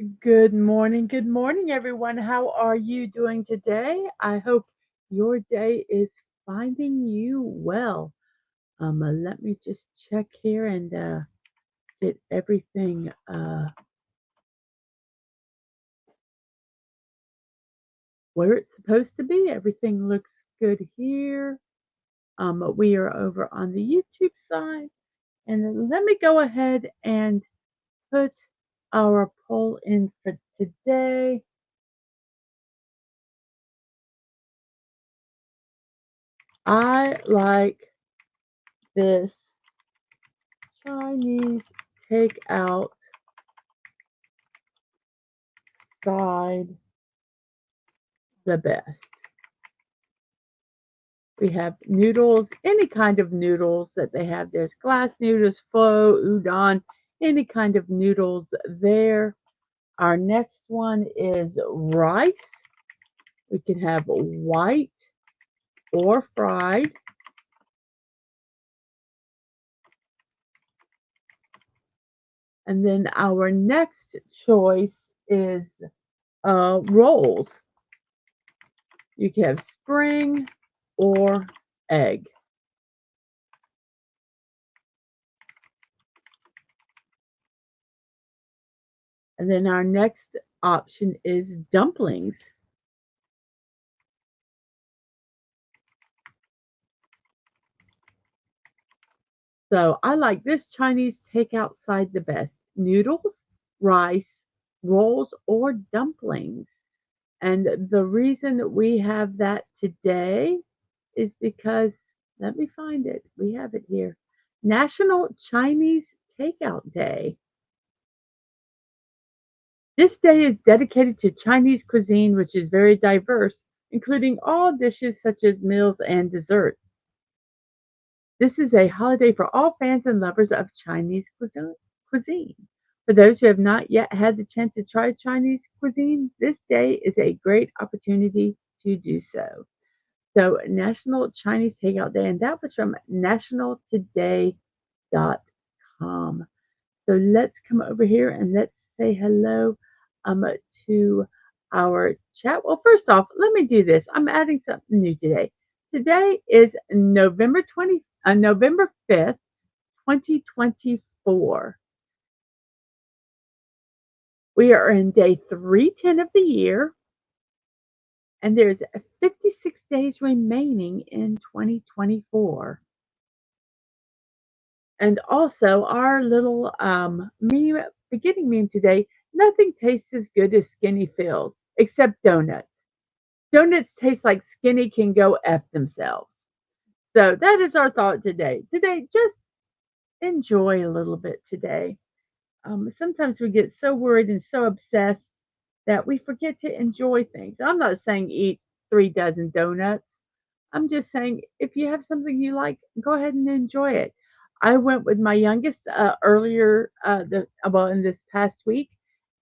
Good morning, everyone. How are you doing today? I hope your day is finding you well. Let me just check here and get everything where it's supposed to be. Everything looks good here. We are over on the YouTube side, and let me go ahead and put our poll in for today. I like this Chinese takeout side the best. We have noodles, any kind of noodles that they have. There's glass noodles, pho, udon, any kind of noodles there. Our next one is rice. We can have white or fried. And then our next choice is rolls. You can have spring or egg. And then our next option is dumplings. So I like this Chinese takeout side the best. Noodles, rice, rolls, or dumplings. And the reason we have that today is because, let me find it. We have it here. National Chinese Takeout Day. This day is dedicated to Chinese cuisine, which is very diverse, including all dishes such as meals and desserts. This is a holiday for all fans and lovers of Chinese cuisine. For those who have not yet had the chance to try Chinese cuisine, this day is a great opportunity to do so. So, National Chinese Takeout Day, and that was from nationaltoday.com. So, let's come over here and let's say hello um, to our chat. Well, first off, let me do this. I'm adding something new today. Today is November 5th, 2024. We are in day 310 of the year, and there's 56 days remaining in 2024. And also, our little meme, beginning meme today, nothing tastes as good as skinny feels, except donuts. Donuts taste like skinny can go F themselves. So that is our thought today. Today, just enjoy a little bit today. Sometimes we get so worried and so obsessed that we forget to enjoy things. I'm not saying eat 3 dozen donuts. I'm just saying if you have something you like, go ahead and enjoy it. I went with my youngest earlier, in this past week,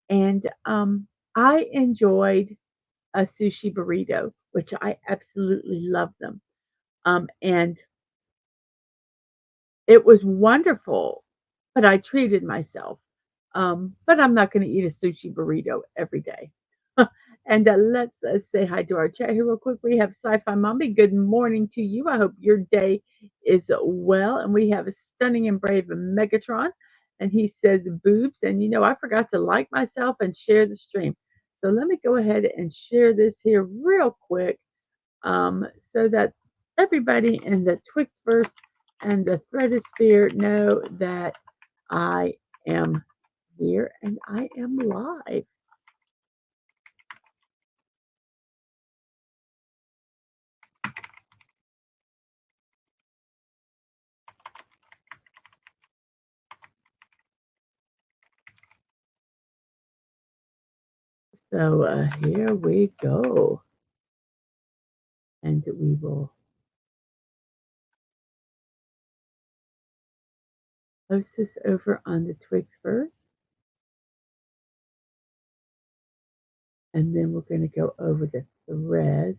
and I enjoyed a sushi burrito, which I absolutely love them. And it was wonderful, but I treated myself. But I'm not going to eat a sushi burrito every day. And let's say hi to our chat here real quick. We have Sci-Fi Mommy. Good morning to you. I hope your day is well. And we have a stunning and brave Megatron. And he says boobs. And I forgot to like myself and share the stream. So let me go ahead and share this here real quick so that everybody in the Twixverse and the Threadosphere know that I am here and I am live. So here we go. And we will post this over on the Twixverse. And then we're going to go over the thread.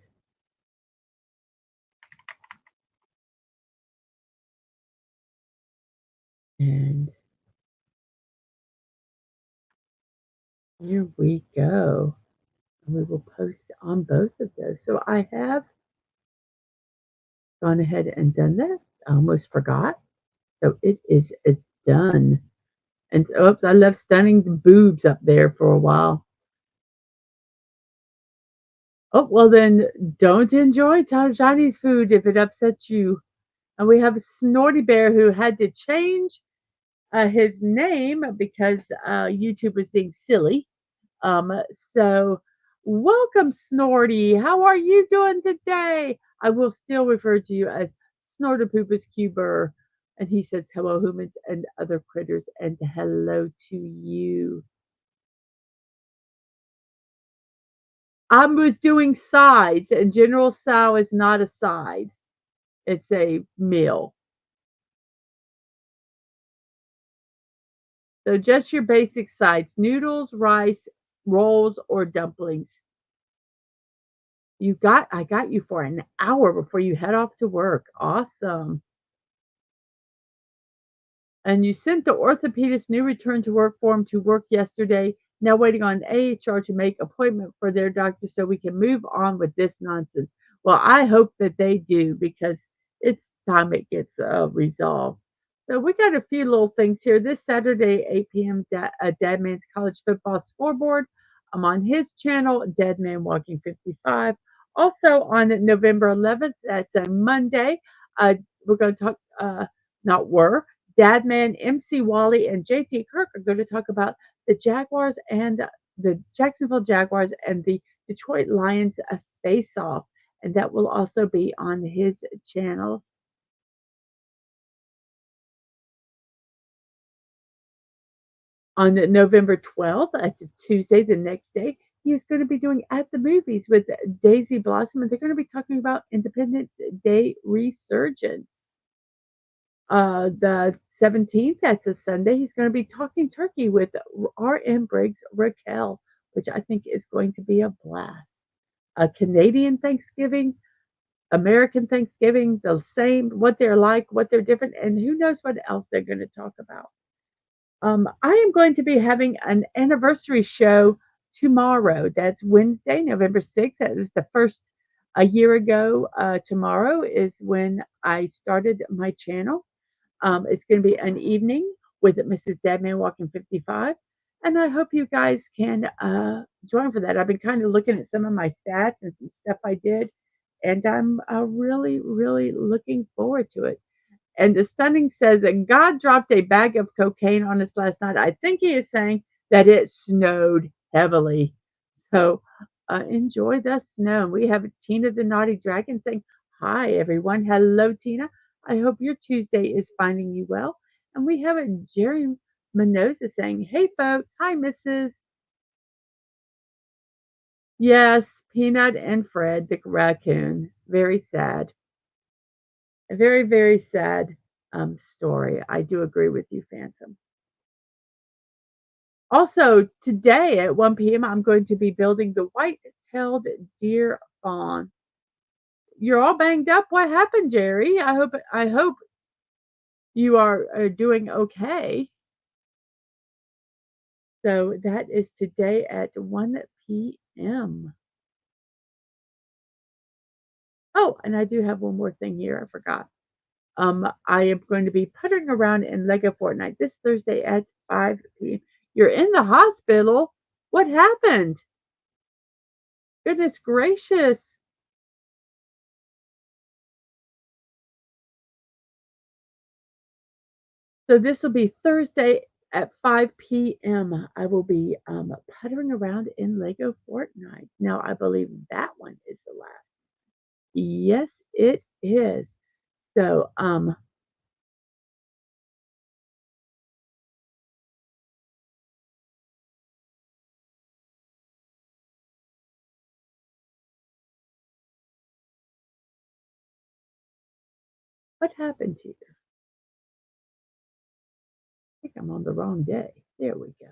And Here we go. And we will post on both of those. So I have gone ahead and done that. I almost forgot. So it is done. And oops, I left stunning the boobs up there for a while. Oh, well, then don't enjoy Johnny's food if it upsets you. And we have a Snorty Bear who had to change his name because YouTube was being silly. Um, so, welcome, Snorty. How are you doing today? I will still refer to you as Snortopoopus Cuber. And he says, hello, humans and other critters, and hello to you. I was doing sides, and General Tso is not a side, it's a meal. So, just your basic sides noodles, rice, rolls, or dumplings. I got you for an hour before you head off to work. Awesome. And you sent the orthopedist new return to work form to work yesterday. Now waiting on AHR to make appointment for their doctor so we can move on with this nonsense. Well, I hope that they do because it's time it gets resolved. So we got a few little things here. This Saturday, 8 p.m. Dadman's College Football Scoreboard. I'm on his channel, Dadman Walking 55. Also on November 11th, that's a Monday. We're going to talk, not were, Dadman, MC Wally, and JT Kirk are going to talk about the Jaguars and the Jacksonville Jaguars and the Detroit Lions face off. And that will also be on his channels. On November 12th, that's a Tuesday, the next day, he is going to be doing At the Movies with Daisy Blossom, and they're going to be talking about Independence Day resurgence. The 17th, that's a Sunday, he's going to be talking turkey with R.M. Briggs Raquel, which I think is going to be a blast. A Canadian Thanksgiving, American Thanksgiving, the same, what they're like, what they're different, and who knows what else they're going to talk about. I am going to be having an anniversary show tomorrow. That's Wednesday, November 6th. That was the first a year ago. Tomorrow is when I started my channel. It's going to be an evening with Mrs.DadmanWalking55. And I hope you guys can join for that. I've been kind of looking at some of my stats and some stuff I did, and I'm really, really looking forward to it. And the stunning says that God dropped a bag of cocaine on us last night. I think he is saying that it snowed heavily. So enjoy the snow. We have Tina the Naughty Dragon saying, hi, everyone. Hello, Tina. I hope your Tuesday is finding you well. And we have a Jerry Minoza saying, hey, folks. Hi, Mrs. Yes, Peanut and Fred, the raccoon. Very sad. A very, very sad story. I do agree with you, Phantom. Also, today at 1 p.m., I'm going to be building the white-tailed deer fawn. You're all banged up. What happened, Jerry? I hope you are doing okay. So that is today at 1 p.m. Oh, and I do have one more thing here. I forgot. I am going to be puttering around in Lego Fortnite this Thursday at 5 p.m. You're in the hospital. What happened? Goodness gracious. So this will be Thursday at 5 p.m. I will be puttering around in Lego Fortnite. Now, I believe that one is the last. Yes, it is. So, what happened to you? I think I'm on the wrong day. There we go.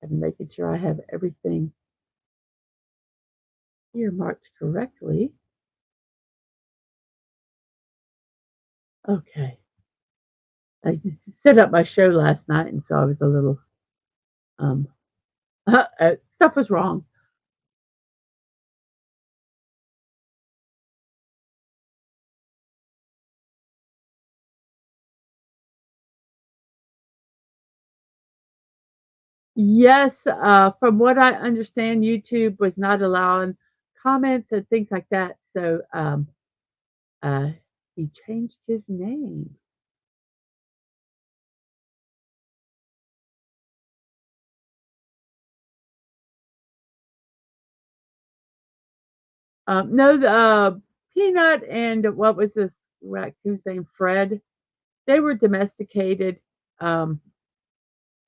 I'm making sure I have everything earmarked correctly. Okay. I set up my show last night, and so I was a little, um, stuff was wrong. Yes, from what I understand, YouTube was not allowing comments and things like that, so, uh, he changed his name. No, the, Peanut and what was this raccoon's name? Fred. They were domesticated, um,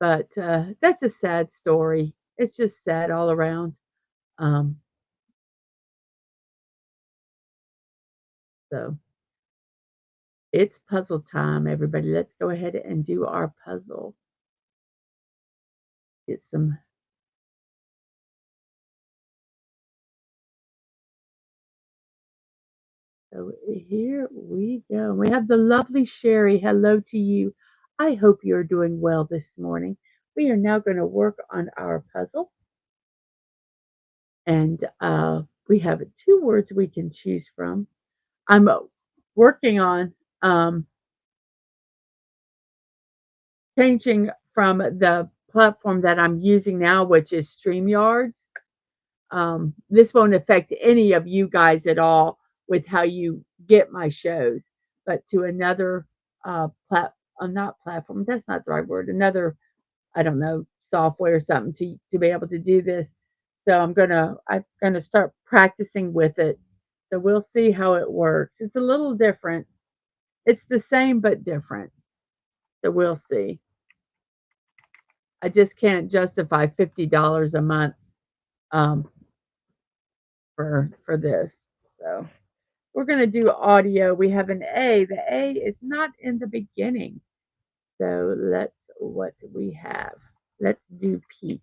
but, that's a sad story. It's just sad all around. Um, so it's puzzle time, everybody. Let's go ahead and do our puzzle. Get some So here we go. We have the lovely Sherry. Hello to you. I hope you're doing well this morning. We are now going to work on our puzzle, and we have two words we can choose from. I'm working on um, changing from the platform that I'm using now, which is StreamYards. This won't affect any of you guys at all with how you get my shows, but to another not platform. That's not the right word. Another, I don't know, software or something to be able to do this. So I'm gonna start practicing with it. So we'll see how it works. It's a little different. It's the same but different. So we'll see. I just can't justify $50 a month um, for this. So we're going to do audio. We have an A. The A is not in the beginning. So let's, what do we have? Let's do peaks.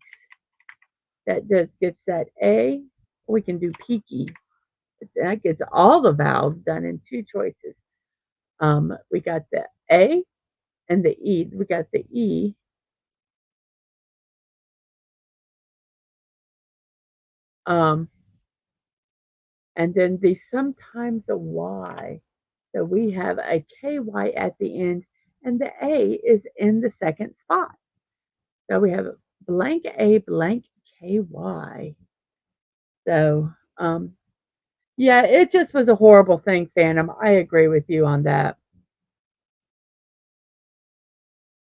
That just gets that A. We can do peaky. That gets all the vowels done in two choices. We got the A and the E. We got the E. Um, and then the sometimes a Y. So we have a KY at the end, and the A is in the second spot. So we have blank A blank KY. So, yeah, it just was a horrible thing, Phantom. I agree with you on that.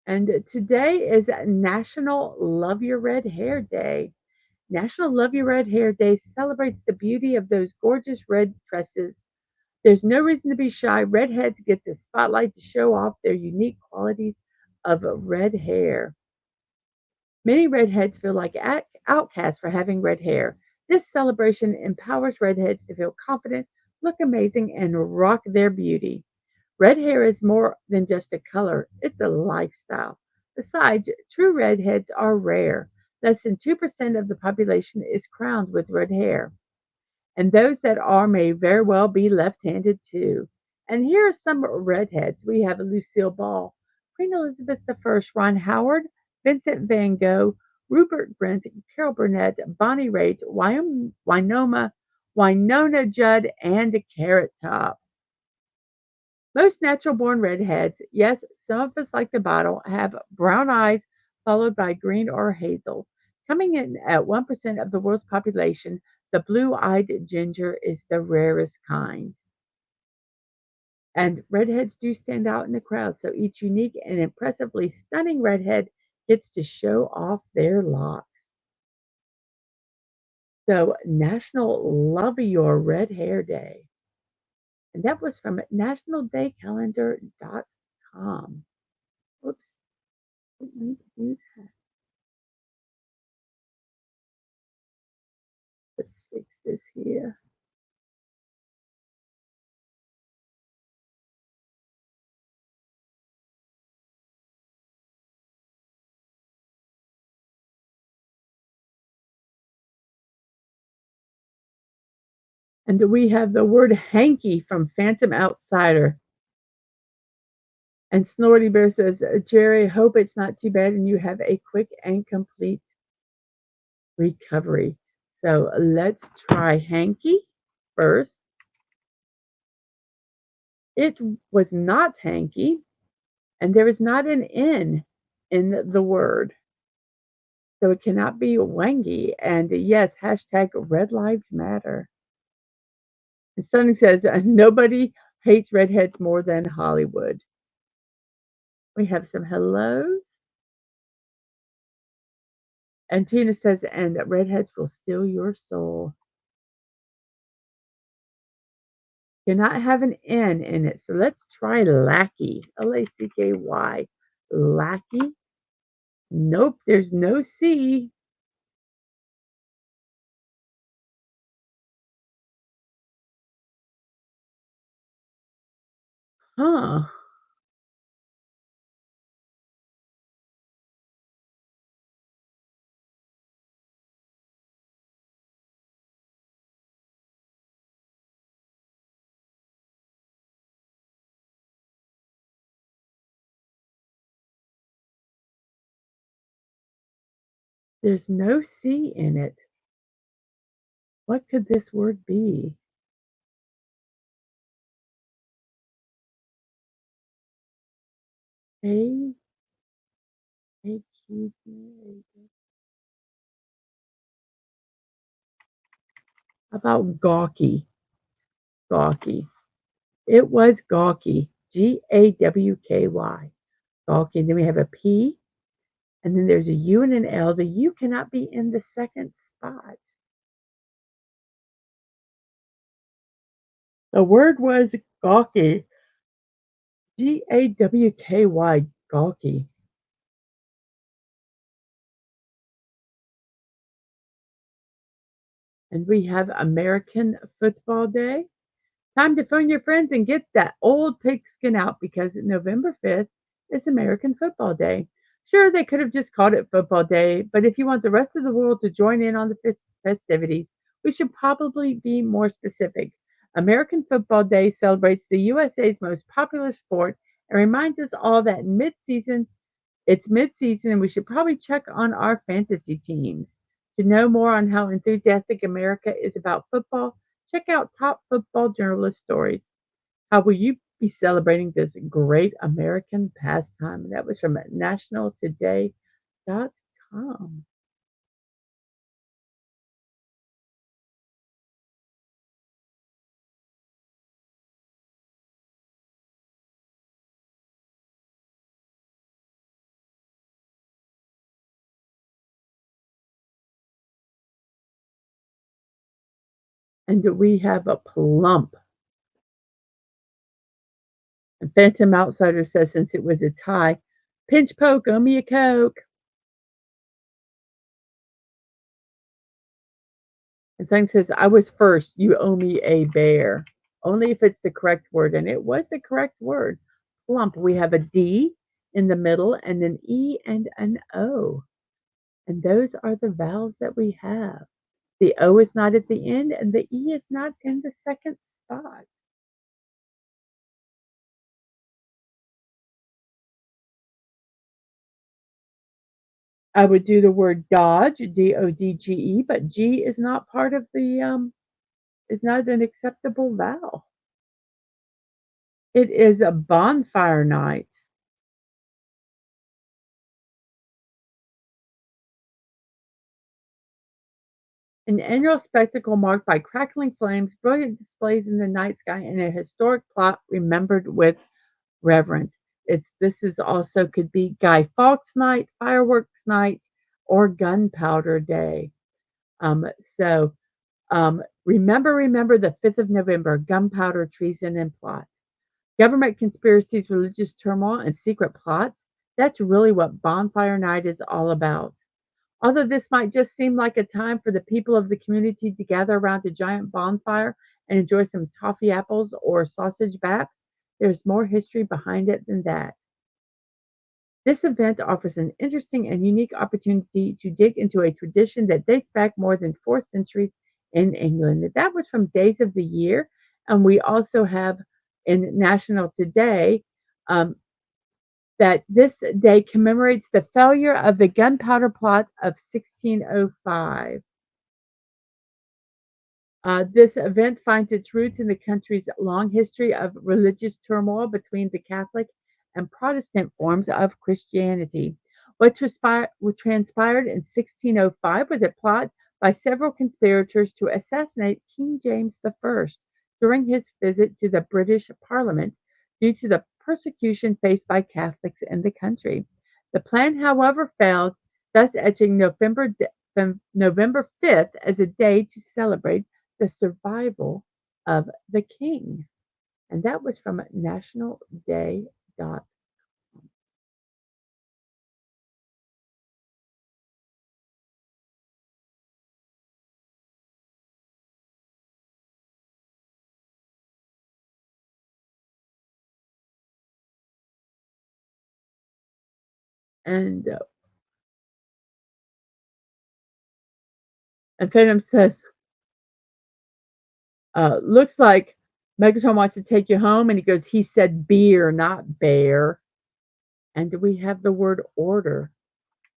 And today is National Love Your Red Hair Day. National Love Your Red Hair Day celebrates the beauty of those gorgeous red tresses. There's no reason to be shy. Redheads get the spotlight to show off their unique qualities of red hair. Many redheads feel like outcasts for having red hair. This celebration empowers redheads to feel confident, look amazing, and rock their beauty. Red hair is more than just a color, it's a lifestyle. Besides, true redheads are rare. Less than 2% of the population is crowned with red hair. And those that are may very well be left-handed too. And here are some redheads. We have Lucille Ball, Queen Elizabeth I, Ron Howard, Vincent van Gogh, Rupert Grint, Carol Burnett, Bonnie Raitt, Winona Judd, and Carrot Top. Most natural born redheads, yes, some of us like the bottle, have brown eyes followed by green or hazel. Coming in at 1% of the world's population, the blue eyed ginger is the rarest kind. And redheads do stand out in the crowd, so each unique and impressively stunning redhead gets to show off their locks. So, National Love Your Red Hair Day. And that was from nationaldaycalendar.com. Oops, didn't mean to do that. Let's fix this here. And we have the word hanky from Phantom Outsider. And Snorty Bear says, Jerry, hope it's not too bad and you have a quick and complete recovery. So let's try hanky first. It was not hanky, and there is not an N in the word. So it cannot be wangy. And yes, hashtag Red Lives Matter. And Sonny says, nobody hates redheads more than Hollywood. We have some hellos. And Tina says, and redheads will steal your soul. Cannot have an N in it. So let's try lackey. Lacky. Lackey. Nope, there's no C. Huh. There's no C in it. What could this word be? A A Q D. How about gawky? Gawky. It was gawky. Gawky. Gawky. And then we have a P, and then there's a U and an L. The U cannot be in the second spot. The word was gawky. Gawky. Gawky. And we have American Football Day. Time to phone your friends and get that old pigskin out because November 5th is American Football Day. Sure, they could have just called it Football Day, but if you want the rest of the world to join in on the festivities, we should probably be more specific. American Football Day celebrates the USA's most popular sport and reminds us all that it's mid-season and we should probably check on our fantasy teams. To know more on how enthusiastic America is about football, check out Top Football Journalist Stories. How will you be celebrating this great American pastime? That was from nationaltoday.com. And we have a plump. And Phantom Outsider says since it was a tie, pinch poke, owe me a Coke. And Thing says, I was first, you owe me a bear. Only if it's the correct word. And it was the correct word. Plump. We have a D in the middle and an E and an O. And those are the vowels that we have. The O is not at the end and the E is not in the second spot. I would do the word dodge, Dodge, but G is not part of is not an acceptable vowel. It is a bonfire night. An annual spectacle marked by crackling flames, brilliant displays in the night sky, and a historic plot remembered with reverence. This is also could be Guy Fawkes night, fireworks night, or gunpowder day. Um, so remember the 5th of November, gunpowder, treason, and plot. Government conspiracies, religious turmoil, and secret plots. That's really what Bonfire Night is all about. Although this might just seem like a time for the people of the community to gather around a giant bonfire and enjoy some toffee apples or sausage baps, there's more history behind it than that. This event offers an interesting and unique opportunity to dig into a tradition that dates back more than 4 centuries in England. That was from Days of the Year. And we also have in National Today um, that this day commemorates the failure of the gunpowder plot of 1605. This event finds its roots in the country's long history of religious turmoil between the Catholic and Protestant forms of Christianity. What transpired in 1605 was a plot by several conspirators to assassinate King James I during his visit to the British Parliament due to the persecution faced by Catholics in the country. The plan, however, failed, thus etching November 5th as a day to celebrate the survival of the king. And that was from nationalday.com. And and Phantom says, looks like Megatron wants to take you home. And he goes, he said beer, not bear. And we have the word order,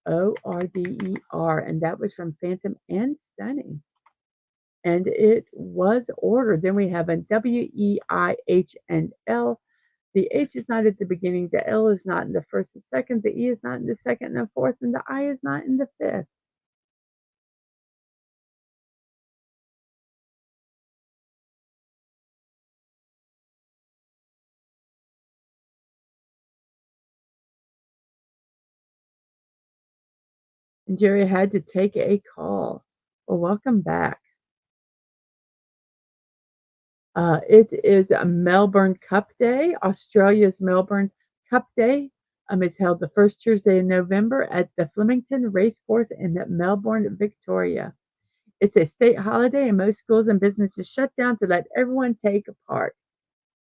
Order. And that was from Phantom and Stunning. And it was ordered. Then we have a WEIH and L. The H is not at the beginning, the L is not in the first and second, the E is not in the second and the fourth, and the I is not in the fifth. And Jerry had to take a call. Well, welcome back. It is a Melbourne Cup Day. Australia's Melbourne Cup Day is held the first Tuesday in November at the Flemington Racecourse in Melbourne, Victoria. It's a state holiday, and most schools and businesses shut down to let everyone take part.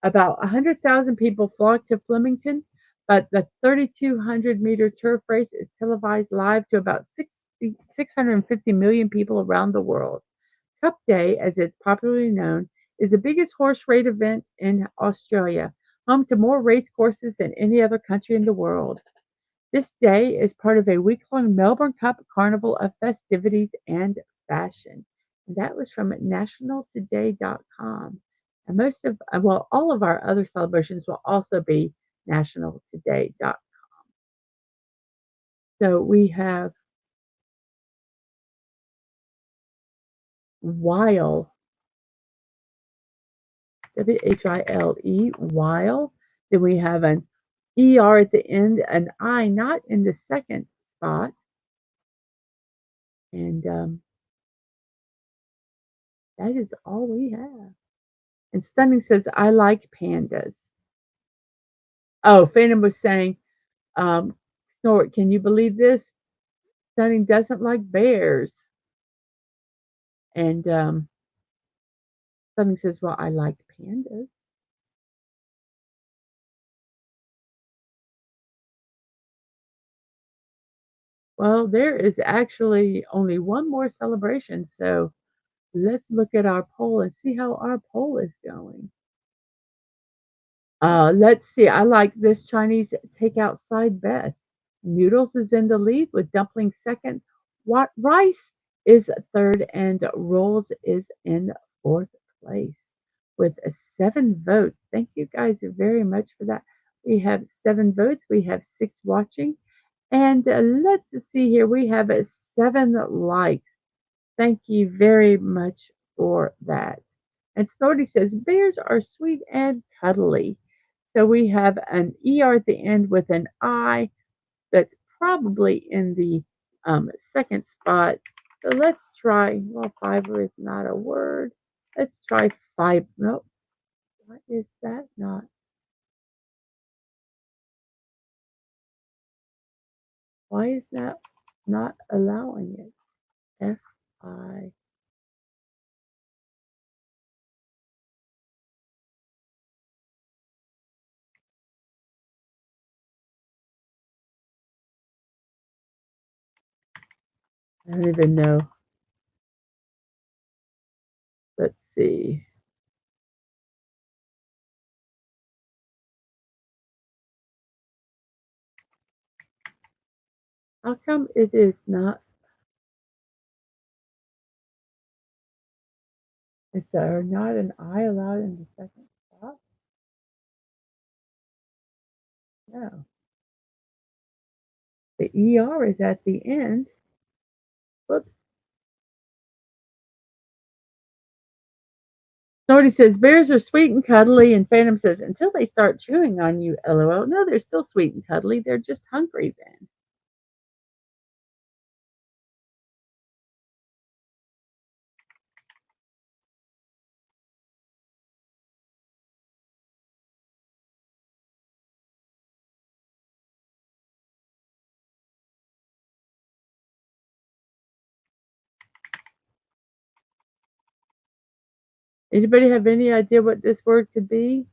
About 100,000 people flock to Flemington, but the 3,200-meter turf race is televised live to about 650 million people around the world. Cup Day, as it's popularly known, is the biggest horse race event in Australia, home to more race courses than any other country in the world. This day is part of a week-long Melbourne Cup Carnival of festivities and fashion. And that was from nationaltoday.com. And all of our other celebrations will also be nationaltoday.com. So we have while, While, while. Then we have an ER at the end, an I not in the second spot. And that is all we have. And Stunning says, I like pandas. Oh, Phantom was saying, Snort, can you believe this? Stunning doesn't like bears. And Stunning says, well, I like pandas. Well, there is actually only one more celebration. So let's look at our poll and see how our poll is going. Let's see. I like this Chinese takeout side best. Noodles is in the lead with dumplings second. What rice is third and rolls is in fourth place with 7 votes. Thank you guys very much for that. We have 7 votes. We have 6 watching. And let's see here. We have 7 likes. Thank you very much for that. And Snorty says, bears are sweet and cuddly. So we have an ER at the end with an I that's probably in the second spot. So let's try, well, fiber is not a word. Let's try five. Nope. What is that not? Why is that not allowing it? F-I. I don't even know. How come it is not? Is there not an I allowed in the second spot? No. The ER is at the end. Whoops. Somebody says bears are sweet and cuddly, and Phantom says until they start chewing on you, LOL. No, they're still sweet and cuddly. They're just hungry then. Anybody have any idea what this word could be?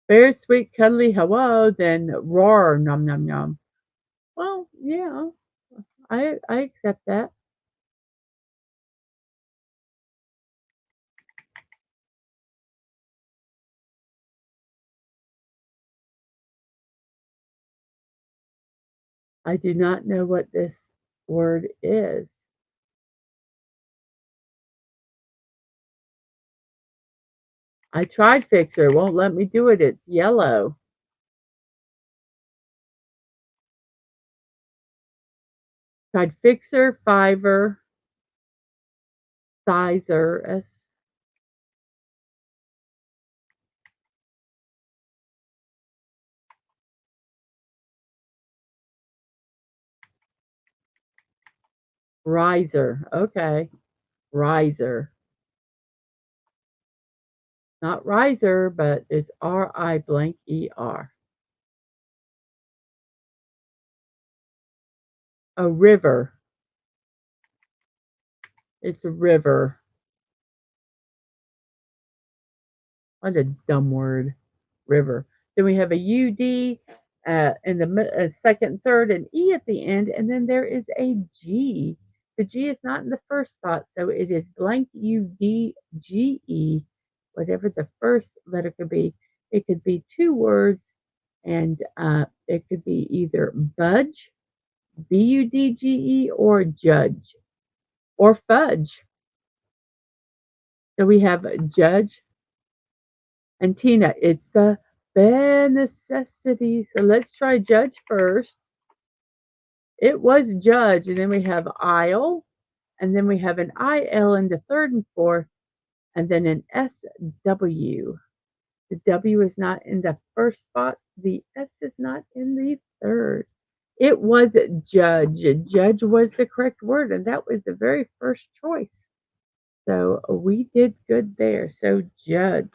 Bear, sweet, cuddly, hello, then roar, nom nom nom. Well, yeah, I accept that. I do not know what this word is. I tried fixer, won't let me do it. It's yellow. Tried fixer, fiver, sizer, riser. Okay, riser. Not riser, but it's R-I blank E-R. A river. It's a river. What a dumb word. River. Then we have a UD in the second, third, and E at the end, and then there is a G. The G is not in the first spot, so it is blank UDGE, whatever the first letter could be. It could be two words, and it could be either budge, BUDGE, or judge, or fudge. So we have judge and Tina. It's the bare necessity. So let's try judge first. It was judge, and then we have aisle, and then we have an IL in the third and fourth, and then an SW. The W is not in the first spot. The S is not in the third. It was judge. Judge was the correct word, and that was the very first choice. So we did good there. So judge.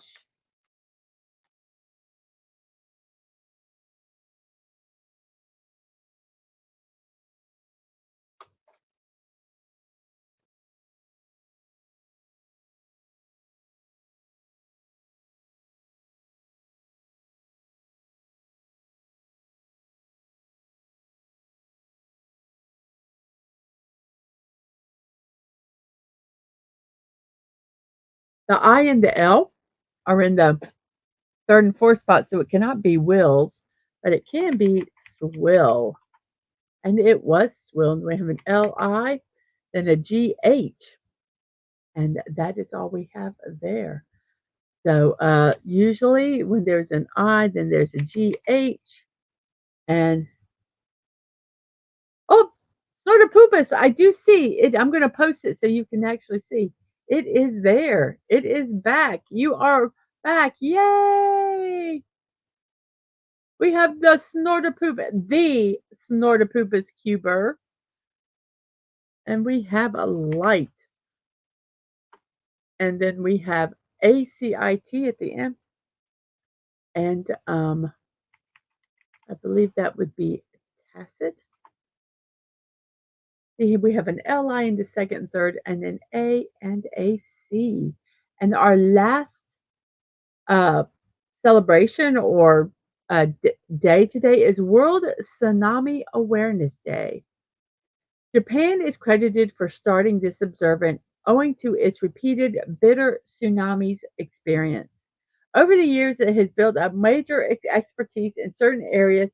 The I and the L are in the third and fourth spot, so it cannot be wills, but it can be swill. And it was swill. And we have an LI, then a GH, and that is all we have there. So usually when there's an I, then there's a GH, and oh, Snortopoopas, I do see it. I'm going to post it so you can actually see. It is there. It is back. You are back. Yay! We have the Snortopoopas cuber, and we have a light, and then we have ACIT at the end, and I believe that would be tacit. See, we have an LI in the second and third, and an A and a C. And our last uh, celebration or day today is World Tsunami Awareness Day. Japan is credited for starting this observance owing to its repeated bitter tsunamis experience. Over the years, it has built up major expertise in certain areas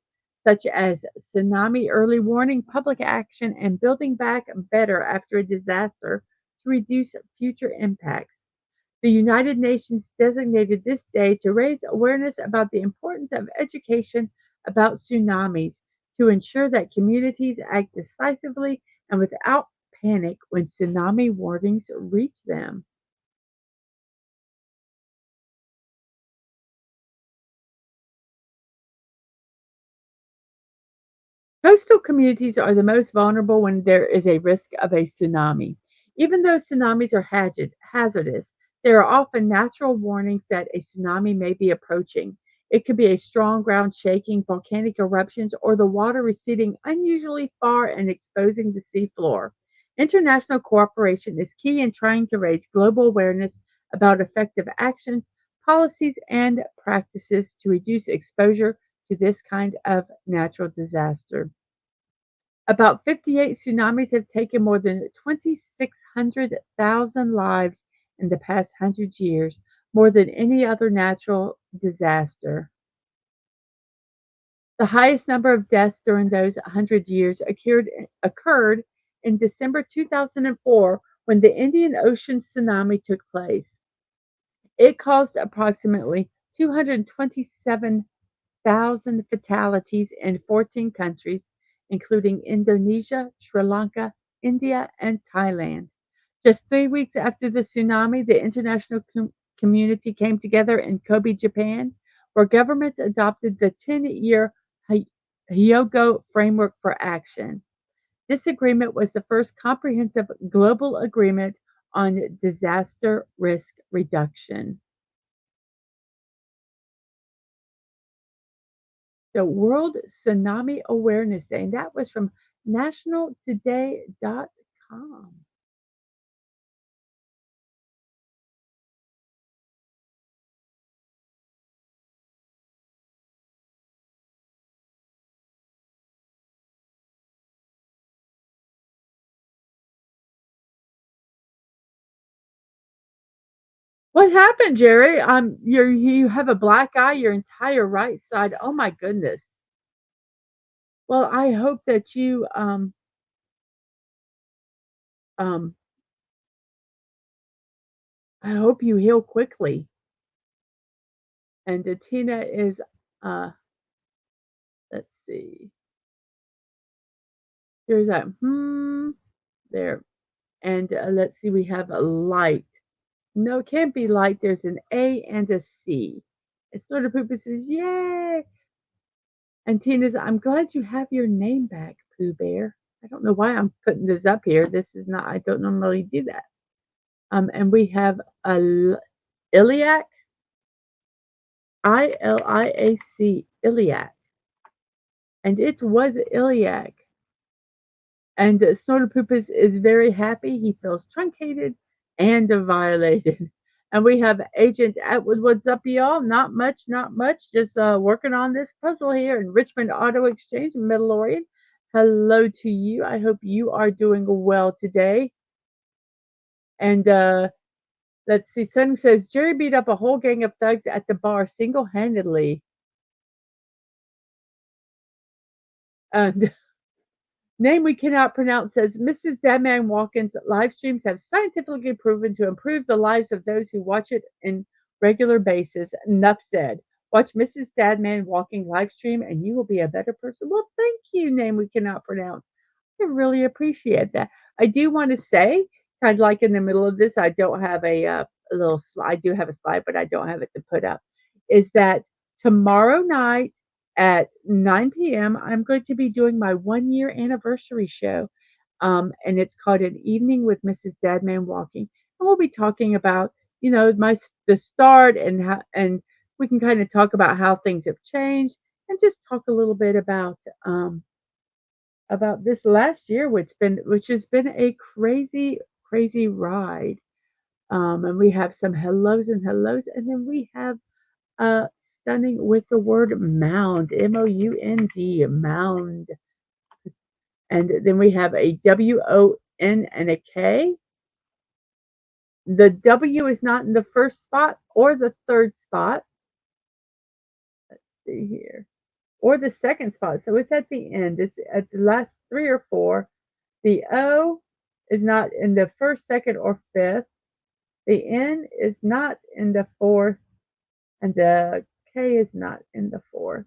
such as tsunami early warning, public action, and building back better after a disaster to reduce future impacts. The United Nations designated this day to raise awareness about the importance of education about tsunamis to ensure that communities act decisively and without panic when tsunami warnings reach them. Coastal communities are the most vulnerable when there is a risk of a tsunami. Even though tsunamis are hazardous, there are often natural warnings that a tsunami may be approaching. It could be a strong ground shaking, volcanic eruptions, or the water receding unusually far and exposing the seafloor. International cooperation is key in trying to raise global awareness about effective actions, policies, and practices to reduce exposure to this kind of natural disaster. About 58 tsunamis have taken more than 2,600,000 lives in the past 100 years, more than any other natural disaster. The highest number of deaths during those 100 years occurred in December 2004 when the Indian Ocean tsunami took place. It caused approximately 227,000 fatalities in 14 countries, including Indonesia, Sri Lanka, India, and Thailand. Just 3 weeks after the tsunami, the international community came together in Kobe, Japan, where governments adopted the 10-year Hyogo framework for action. This agreement was the first comprehensive global agreement on disaster risk reduction. The World Tsunami Awareness Day, and that was from nationaltoday.com. What happened, Jerry? You have a black eye, your entire right side. Oh my goodness. Well, um I hope you heal quickly. And Tina is let's see. There's a there. And let's see, we have a light. No, it can't be light. There's an A and a C. It's sort of Poopa says, yay. And Tina's, I'm glad you have your name back, Pooh Bear. I don't know why I'm putting this up here. This is not, I don't normally do that. And we have Iliac, Iliac, Iliac. And it was Iliac. And Snorterpoop is very happy. He feels truncated and violated. And we have Agent Atwood. What's up, y'all? Not much, not much. Just working on this puzzle here in Richmond Auto Exchange in Middleorian. Hello to you. I hope you are doing well today. And let's see. Sun says Jerry beat up a whole gang of thugs at the bar single handedly. And name we cannot pronounce says Mrs. DadmanWalking's live streams have scientifically proven to improve the lives of those who watch it in regular basis. Enough said. Watch Mrs. Dadman Walking live stream and you will be a better person. Well, thank you, name we cannot pronounce. I really appreciate that. I do want to say, kind of like in the middle of this, I don't have a little slide. I do have a slide, but I don't have it to put up. Is that tomorrow night at 9 p.m., I'm going to be doing my 1 year anniversary show. And it's called An Evening with Mrs. Dadman Walking. And we'll be talking about, the start and how, and we can kind of talk about how things have changed and just talk a little bit about this last year, which has been a crazy, crazy ride. And we have some hellos, and then we have stunning with the word mound, mound, mound. And then we have a WON and a K. The W is not in the first spot or the third spot. see here. Or the second spot. So it's at the end. It's at the last 3 or 4. The O is not in the first, second, or fifth. The N is not in the fourth, and the K is not in the fourth.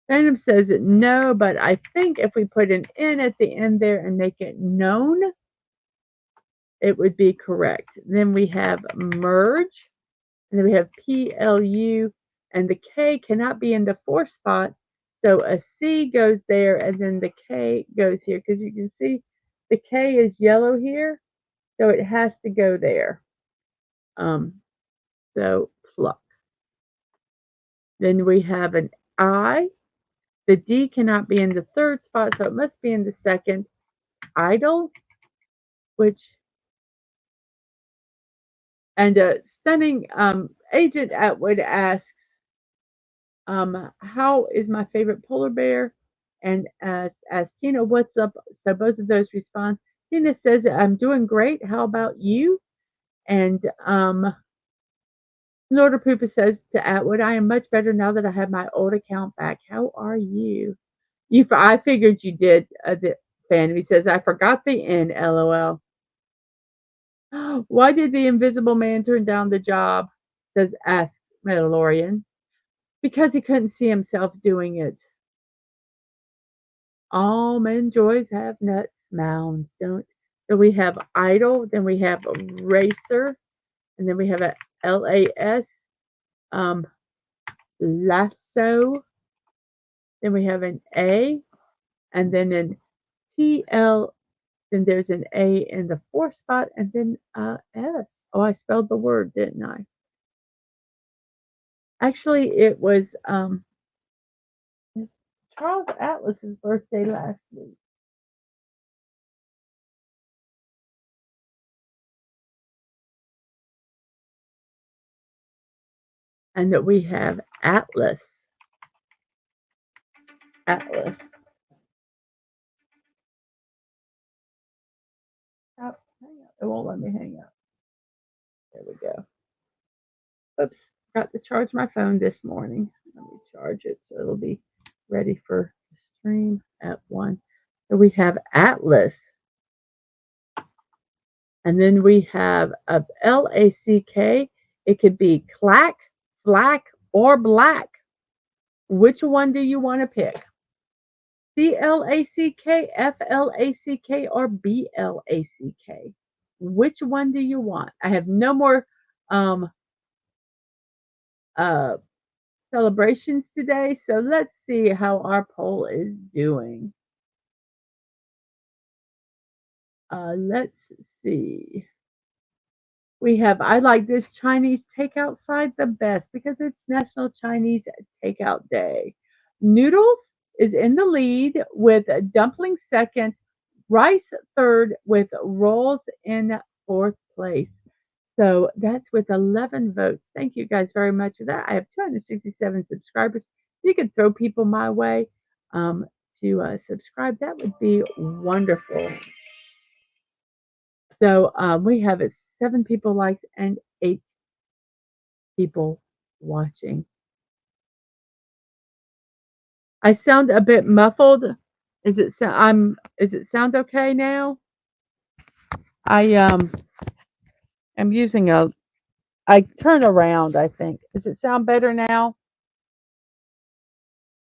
Random says no, but I think if we put an N at the end there and make it known, it would be correct. Then we have merge, and then we have PLU, and the K cannot be in the fourth spot, so a C goes there, and then the K goes here, because you can see the K is yellow here, so it has to go there. So pluck. Then we have an I. The D cannot be in the third spot, so it must be in the second. Idle, which, and stunning Agent Atwood asks, how is my favorite polar bear? And as Tina, what's up? So both of those respond. Tina says, I'm doing great. How about you? And Snorter Poopa says to Atwood, I am much better now that I have my old account back. How are you? I figured you did, Fanny says, I forgot the N, LOL. Why did the invisible man turn down the job? Asked Mandalorian. Because he couldn't see himself doing it. Almond joys have nuts mounds, don't. So we have idle, then we have racer, and then we have a LAS, lasso, then we have an A, and then an TL, then there's an A in the fourth spot, and then S. Oh, I spelled the word, didn't I? Actually, it was Charles Atlas's birthday last week. And that we have Atlas. Atlas. Oh, hang up. It won't let me hang up. There we go. Oops, got to charge my phone this morning. Let me charge it so it'll be ready for the stream at 1. So we have Atlas. And then we have a LACK. It could be clack, flack, or black. Which one do you want to pick? CLACK, FLACK, or BLACK? Which one do you want? I have no more celebrations today, so let's see how our poll is doing. Let's see. We have, I like this Chinese takeout side the best because it's National Chinese Takeout Day. Noodles is in the lead with dumplings second, rice third, with rolls in fourth place. So that's with 11 votes. Thank you guys very much for that. I have 267 subscribers. You could throw people my way to subscribe. That would be wonderful. So we have 7 people liked and 8 people watching. I sound a bit muffled. Is it sound okay now? I'm using I turn around, I think. Does it sound better now?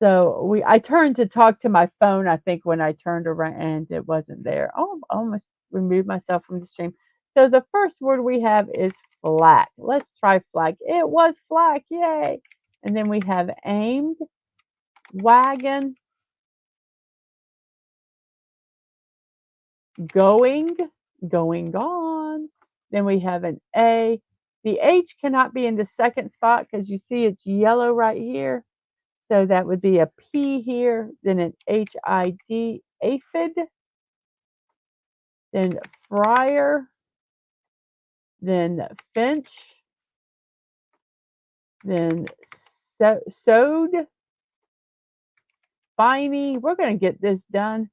So I turned to talk to my phone, I think, when I turned around and it wasn't there. Oh, I almost removed myself from the stream. So the first word we have is flack. Let's try flack. It was flack, yay. And then we have aimed, wagon, going, going on. Then we have an A. The H cannot be in the second spot because you see it's yellow right here. So that would be a P here, then an HID, aphid, then friar, then finch, then sewed, spiny. We're going to get this done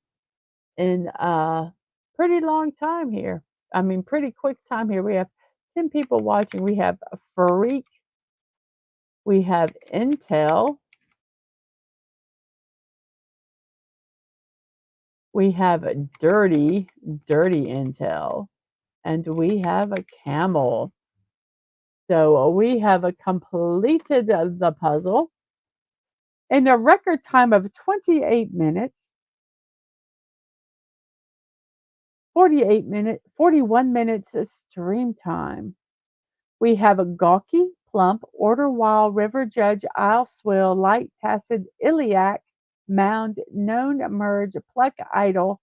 in a pretty long time here. I mean, pretty quick time here. We have 10 people watching. We have a freak, We have Intel. We have dirty Intel. And we have a camel. So we have completed the puzzle in a record time of 28 minutes, 41 minutes stream time. We have a gawky, plump, order while river judge, isle swill, light tacid, iliac, mound, known merge, pluck idle,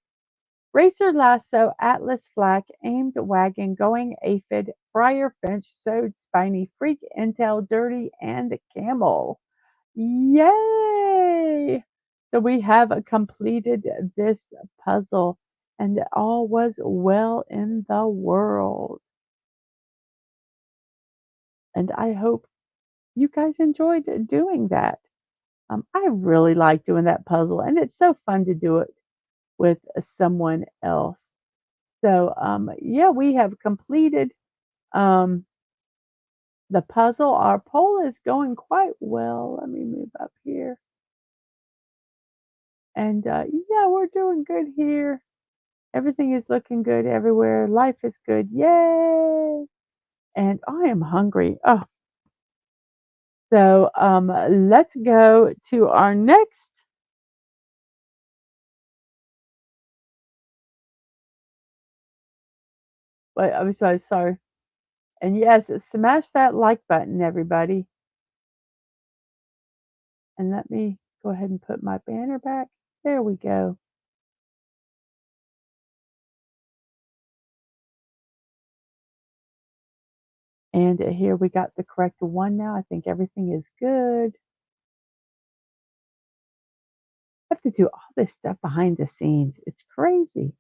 racer lasso, atlas flack, aimed wagon, going aphid, friar finch, sewed spiny, freak, intel, dirty, and camel. Yay! So we have completed this puzzle, and all was well in the world. And I hope you guys enjoyed doing that. I really like doing that puzzle, and it's so fun to do it with someone else. So, yeah, we have completed um, the puzzle. Our poll is going quite well. Let me move up here. And yeah, we're doing good here. Everything is looking good everywhere. Life is good. Yay! And I am hungry. Oh, so let's go to our next. Wait, I'm sorry. And yes, smash that like button, everybody. And let me go ahead and put my banner back. There we go. And here we got the correct one now. I think everything is good. I have to do all this stuff behind the scenes. It's crazy.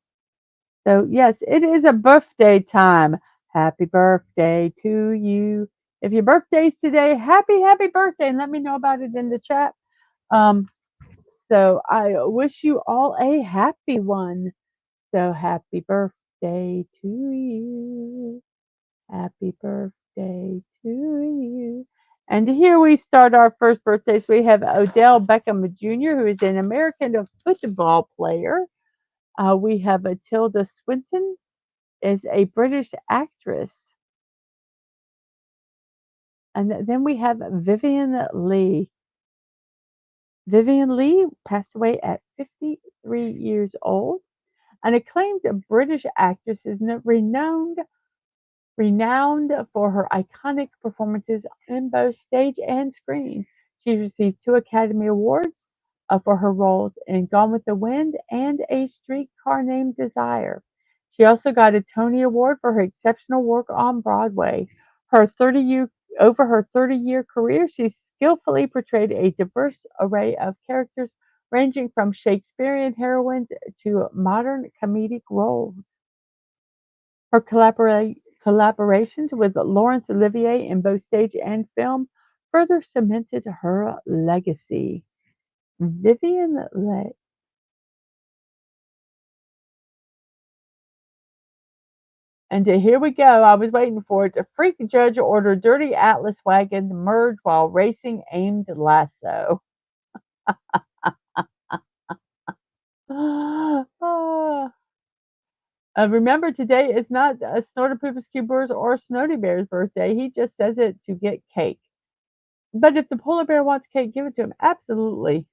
So, yes, it is a birthday time. Happy birthday to you. If your birthday's today, happy birthday. And let me know about it in the chat. Um, so I wish you all a happy one. So happy birthday to you. Happy birthday to you. And here we start our first birthdays. We have Odell Beckham Jr., who is an American football player. We have Tilda Swinton, is a British actress. And then we have Vivian Lee. Vivian Lee passed away at 53 years old. An acclaimed British actress is renowned for her iconic performances in both stage and screen. She's received 2 Academy Awards for her roles in Gone with the Wind and A Streetcar Named Desire. She also got a Tony Award for her exceptional work on Broadway. Over her 30-year career, she skillfully portrayed a diverse array of characters ranging from Shakespearean heroines to modern comedic roles. Her collaborations with Laurence Olivier in both stage and film further cemented her legacy. Vivian Leigh. And here we go. I was waiting for it. A freak judge ordered dirty Atlas wagon to merge while racing aimed lasso. Remember, today is not Snortopoopas Cuber's or Snowdy Bear's birthday. He just says it to get cake. But if the polar bear wants cake, give it to him. Absolutely.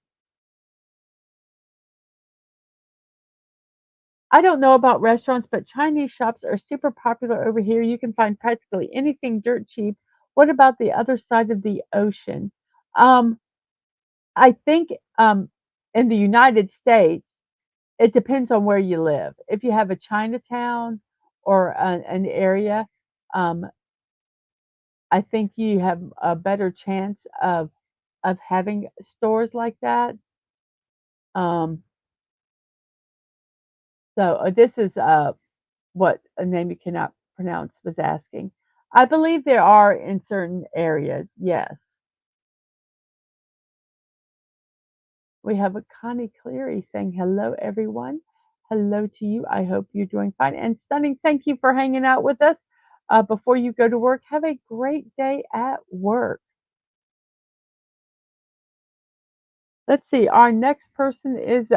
I don't know about restaurants, but Chinese shops are super popular over here. You can find practically anything dirt cheap. What about the other side of the ocean? Um, I think in the United States, it depends on where you live. If you have a Chinatown or an area, um, I think you have a better chance of having stores like that. Um, so this is what a name you cannot pronounce was asking. I believe there are in certain areas, yes. We have a Connie Cleary saying, hello, everyone. Hello to you. I hope you're doing fine. And Stunning, thank you for hanging out with us before you go to work. Have a great day at work. Let's see. Our next person is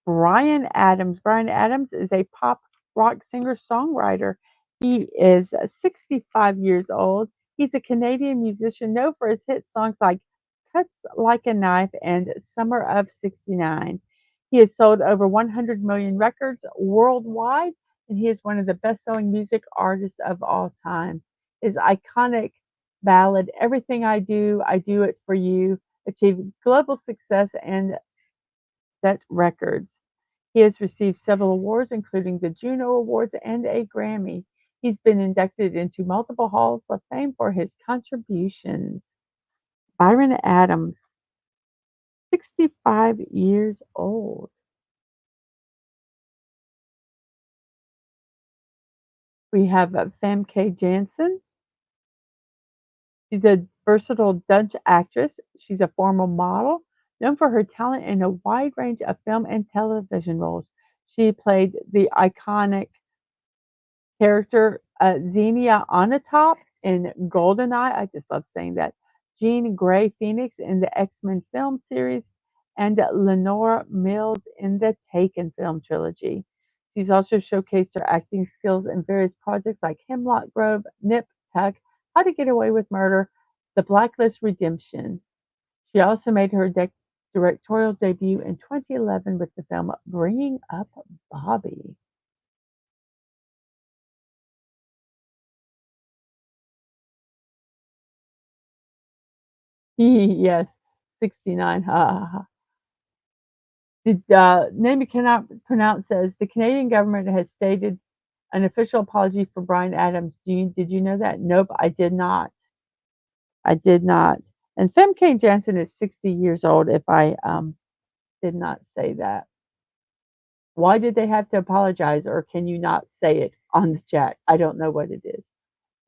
Brian Adams. Brian Adams is a pop rock singer songwriter. He is 65 years old. He's a Canadian musician known for his hit songs like Cuts Like a Knife and Summer of '69. He has sold over 100 million records worldwide, and he is one of the best selling music artists of all time. His iconic ballad, Everything I Do It For You, achieved global success and set records. He has received several awards, including the Juno Awards and a Grammy. He's been inducted into multiple halls of fame for his contributions. Byron Adams, 65 years old. We have Femke Janssen. She's a versatile Dutch actress. She's a former model, known for her talent in a wide range of film and television roles. She played the iconic character Xenia Onatopp in Goldeneye. I just love saying that. Jean Grey Phoenix in the X-Men film series, and Lenora Mills in the Taken film trilogy. She's also showcased her acting skills in various projects like Hemlock Grove, Nip Tuck, How to Get Away with Murder, The Blacklist Redemption. She also made her directorial debut in 2011 with the film Bringing Up Bobby. Yes, 69. Ha ha ha. The name you cannot pronounce says the Canadian government has stated an official apology for Brian Adams. Did you know that? Nope, I did not. I did not. And Femke Jansen is 60 years old, if I did not say that. Why did they have to apologize, or can you not say it on the chat? I don't know what it is.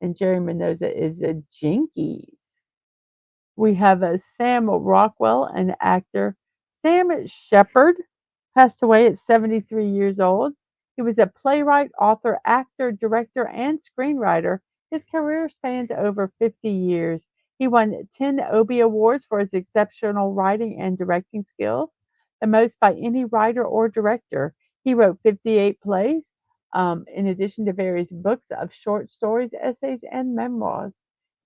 And Jerry Mendoza is a jinkies. We have a Sam Rockwell, an actor. Sam Shepard passed away at 73 years old. He was a playwright, author, actor, director, and screenwriter. His career spanned over 50 years. He won 10 Obie Awards for his exceptional writing and directing skills, the most by any writer or director. He wrote 58 plays, in addition to various books of short stories, essays, and memoirs.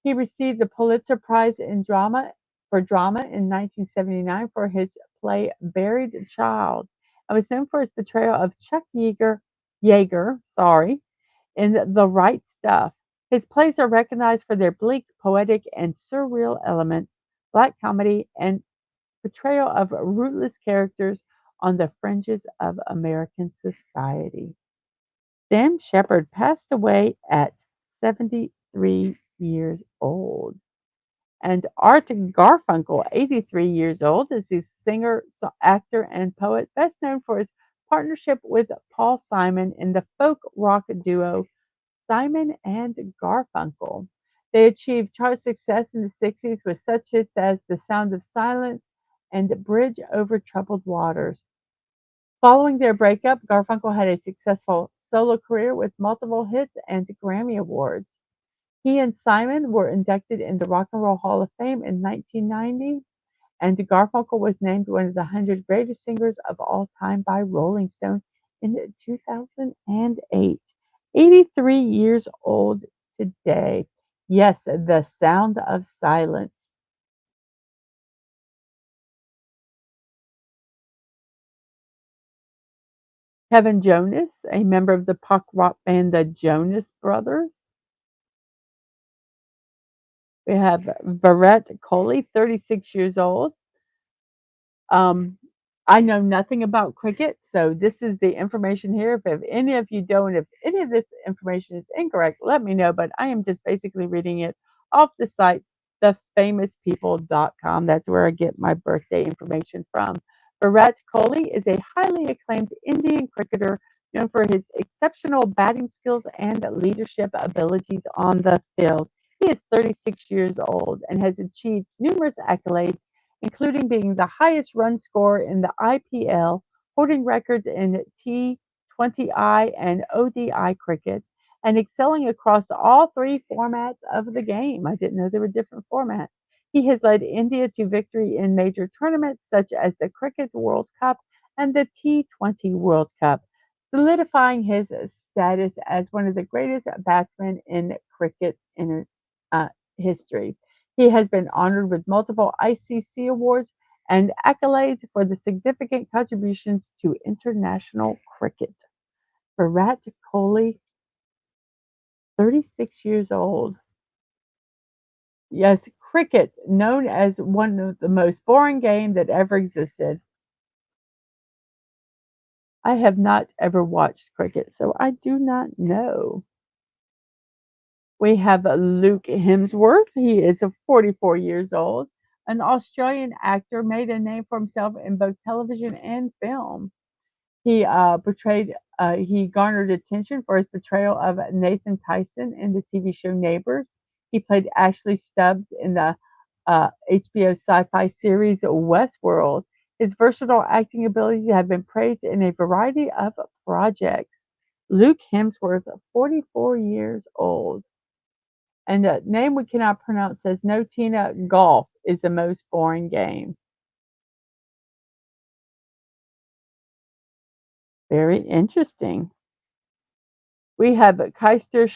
He received the Pulitzer Prize for drama in 1979 for his play Buried Child, and was known for his portrayal of Chuck Yeager, in The Right Stuff. His plays are recognized for their bleak, poetic, and surreal elements, black comedy, and portrayal of rootless characters on the fringes of American society. Sam Shepard passed away at 73 years old. And Art Garfunkel, 83 years old, is a singer, actor, and poet, best known for his partnership with Paul Simon in the folk rock duo Simon and Garfunkel. They achieved chart success in the '60s with such hits as The Sound of Silence and Bridge Over Troubled Waters. Following their breakup, Garfunkel had a successful solo career with multiple hits and Grammy Awards. He and Simon were inducted in the Rock and Roll Hall of Fame in 1990, and Garfunkel was named one of the 100 greatest singers of all time by Rolling Stone in 2008. 83 years old today. Yes, The Sound of Silence. Kevin Jonas, a member of the pop rock band the Jonas Brothers. We have Virat Kohli, 36 years old. Um, I know nothing about cricket, so this is the information here. If any of you don't, if any of this information is incorrect, let me know. But I am just basically reading it off the site, thefamouspeople.com. That's where I get my birthday information from. Virat Kohli is a highly acclaimed Indian cricketer known for his exceptional batting skills and leadership abilities on the field. He is 36 years old and has achieved numerous accolades, including being the highest run scorer in the IPL, holding records in T20I and ODI cricket, and excelling across all three formats of the game. I didn't know there were different formats. He has led India to victory in major tournaments such as the Cricket World Cup and the T20 World Cup, solidifying his status as one of the greatest batsmen in cricket uh, history. He has been honored with multiple ICC awards and accolades for the significant contributions to international cricket. Virat Kohli, 36 years old. Yes, cricket, known as one of the most boring game that ever existed. I have not ever watched cricket, so I do not know. We have Luke Hemsworth. He is 44 years old, an Australian actor, made a name for himself in both television and film. He garnered attention for his portrayal of Nathan Tyson in the TV show Neighbors. He played Ashley Stubbs in the HBO sci-fi series Westworld. His versatile acting abilities have been praised in a variety of projects. Luke Hemsworth, 44 years old. And the name we cannot pronounce says, no, Tina, golf is the most boring game. Very interesting. We have Keister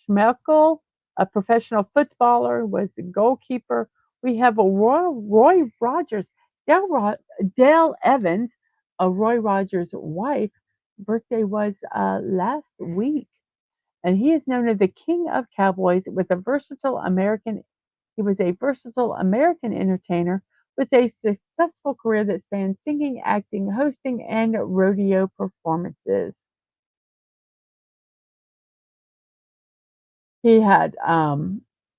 Schmeichel, a professional footballer, was the goalkeeper. We have a Roy Rogers, Dale Evans, a Roy Rogers' wife. Birthday was last week, and he is known as the King of Cowboys. He was a versatile American entertainer with a successful career that spanned singing, acting, hosting, and rodeo performances. He had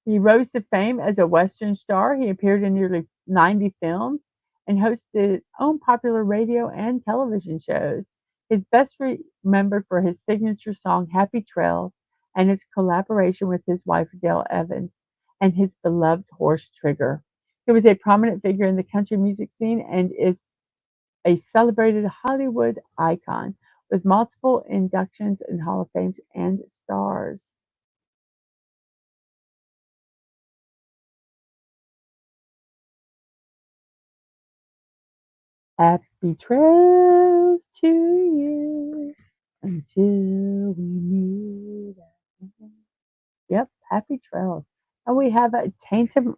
he rose to fame as a Western star. He appeared in nearly 90 films and hosted his own popular radio and television shows. He's best remembered for his signature song Happy Trails and his collaboration with his wife Dale Evans and his beloved horse Trigger. He was a prominent figure in the country music scene and is a celebrated Hollywood icon with multiple inductions in Hall of Fame and stars. Happy trails to you until we meet again. Yep, happy trails. And we have a Tatum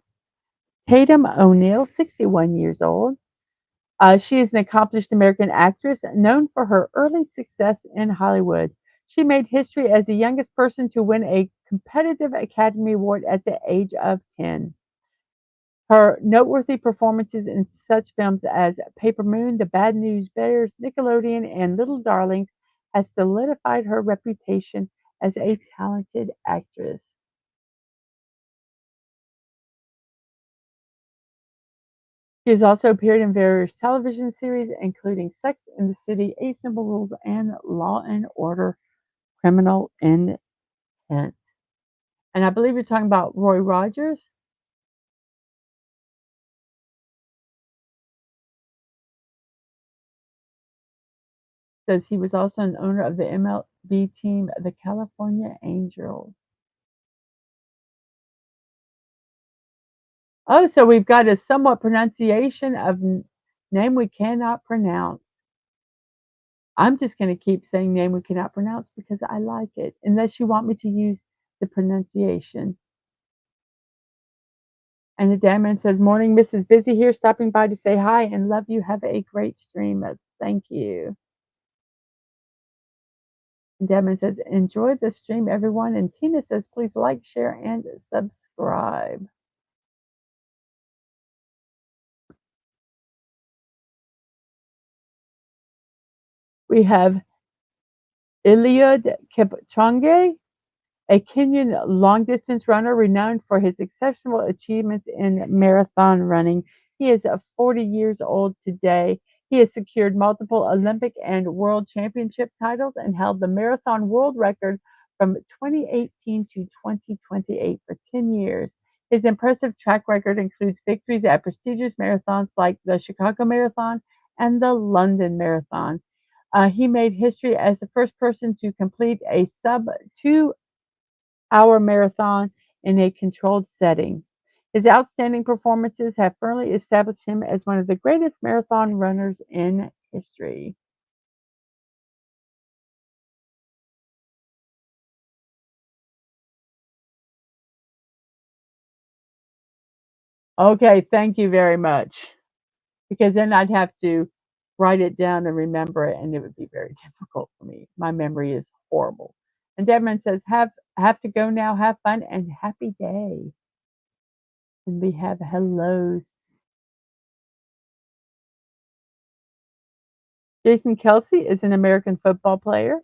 O'Neal, 61 years old. She is an accomplished American actress known for her early success in Hollywood. She made history as the youngest person to win a competitive Academy Award at the age of 10. Her noteworthy performances in such films as Paper Moon, The Bad News Bears, Nickelodeon, and Little Darlings has solidified her reputation as a talented actress. She has also appeared in various television series, including Sex and the City, Eight Simple Rules, and Law and Order: Criminal Intent. And I believe you're talking about Roy Rogers, says he was also an owner of the MLB team, the California Angels. Oh, so we've got a somewhat pronunciation of name we cannot pronounce. I'm just going to keep saying name we cannot pronounce because I like it, unless you want me to use the pronunciation. And the Dadman says, morning, Mrs. Busy here, stopping by to say hi and love you. Have a great stream. Thank you. And Dadman says, enjoy the stream, everyone. And Tina says, please like, share, and subscribe. We have Eliud Kipchoge, a Kenyan long distance runner renowned for his exceptional achievements in marathon running. He is 40 years old today. He has secured multiple Olympic and world championship titles and held the marathon world record from 2018 to 2028 for 10 years. His impressive track record includes victories at prestigious marathons like the Chicago Marathon and the London Marathon. He made history as the first person to complete a sub 2 hour marathon in a controlled setting. His outstanding performances have firmly established him as one of the greatest marathon runners in history. Okay, thank you very much. Because then I'd have to write it down and remember it, and it would be very difficult for me. My memory is horrible. And Devin says, have to go now. Have fun and happy day." And we have hellos. Jason Kelsey is an American football player.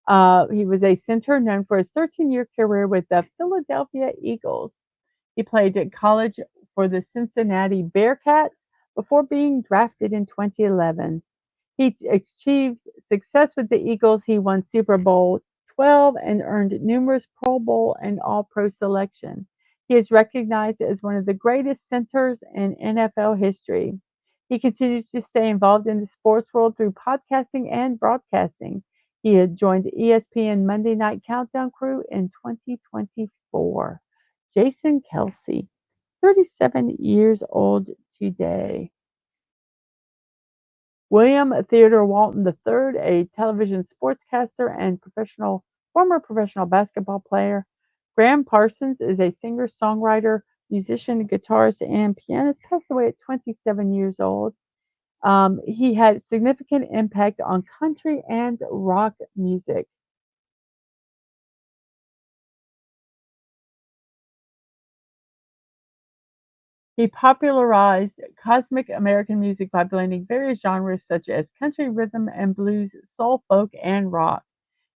He was a center known for his 13-year career with the Philadelphia Eagles. He played at college for the Cincinnati Bearcats before being drafted in 2011. He achieved success with the Eagles. He won Super Bowl 12 and earned numerous Pro Bowl and All Pro selections. He is recognized as one of the greatest centers in NFL history. He continues to stay involved in the sports world through podcasting and broadcasting. He had joined the ESPN Monday Night Countdown crew in 2024. Jason Kelsey, 37 years old today. William Theodore Walton III, a television sportscaster and former professional basketball player. Graham Parsons is a singer, songwriter, musician, guitarist, and pianist. Passed away at 27 years old. He had significant impact on country and rock music. He popularized cosmic American music by blending various genres such as country, rhythm and blues, soul, folk, and rock.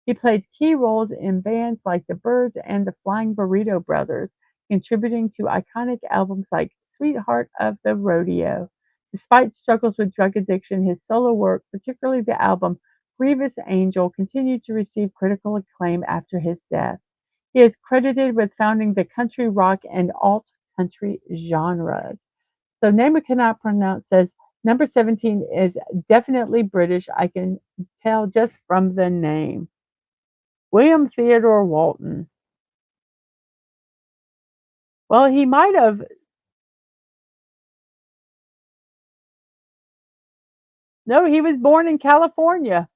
He played key roles in bands like the Byrds and the Flying Burrito Brothers, contributing to iconic albums like Sweetheart of the Rodeo. Despite struggles with drug addiction, his solo work, particularly the album Grievous Angel, continued to receive critical acclaim after his death. He is credited with founding the country rock and alt country genres. So, name I cannot pronounce says number 17 is definitely British. I can tell just from the name. William Theodore Walton. Well, he might have. No, he was born in California.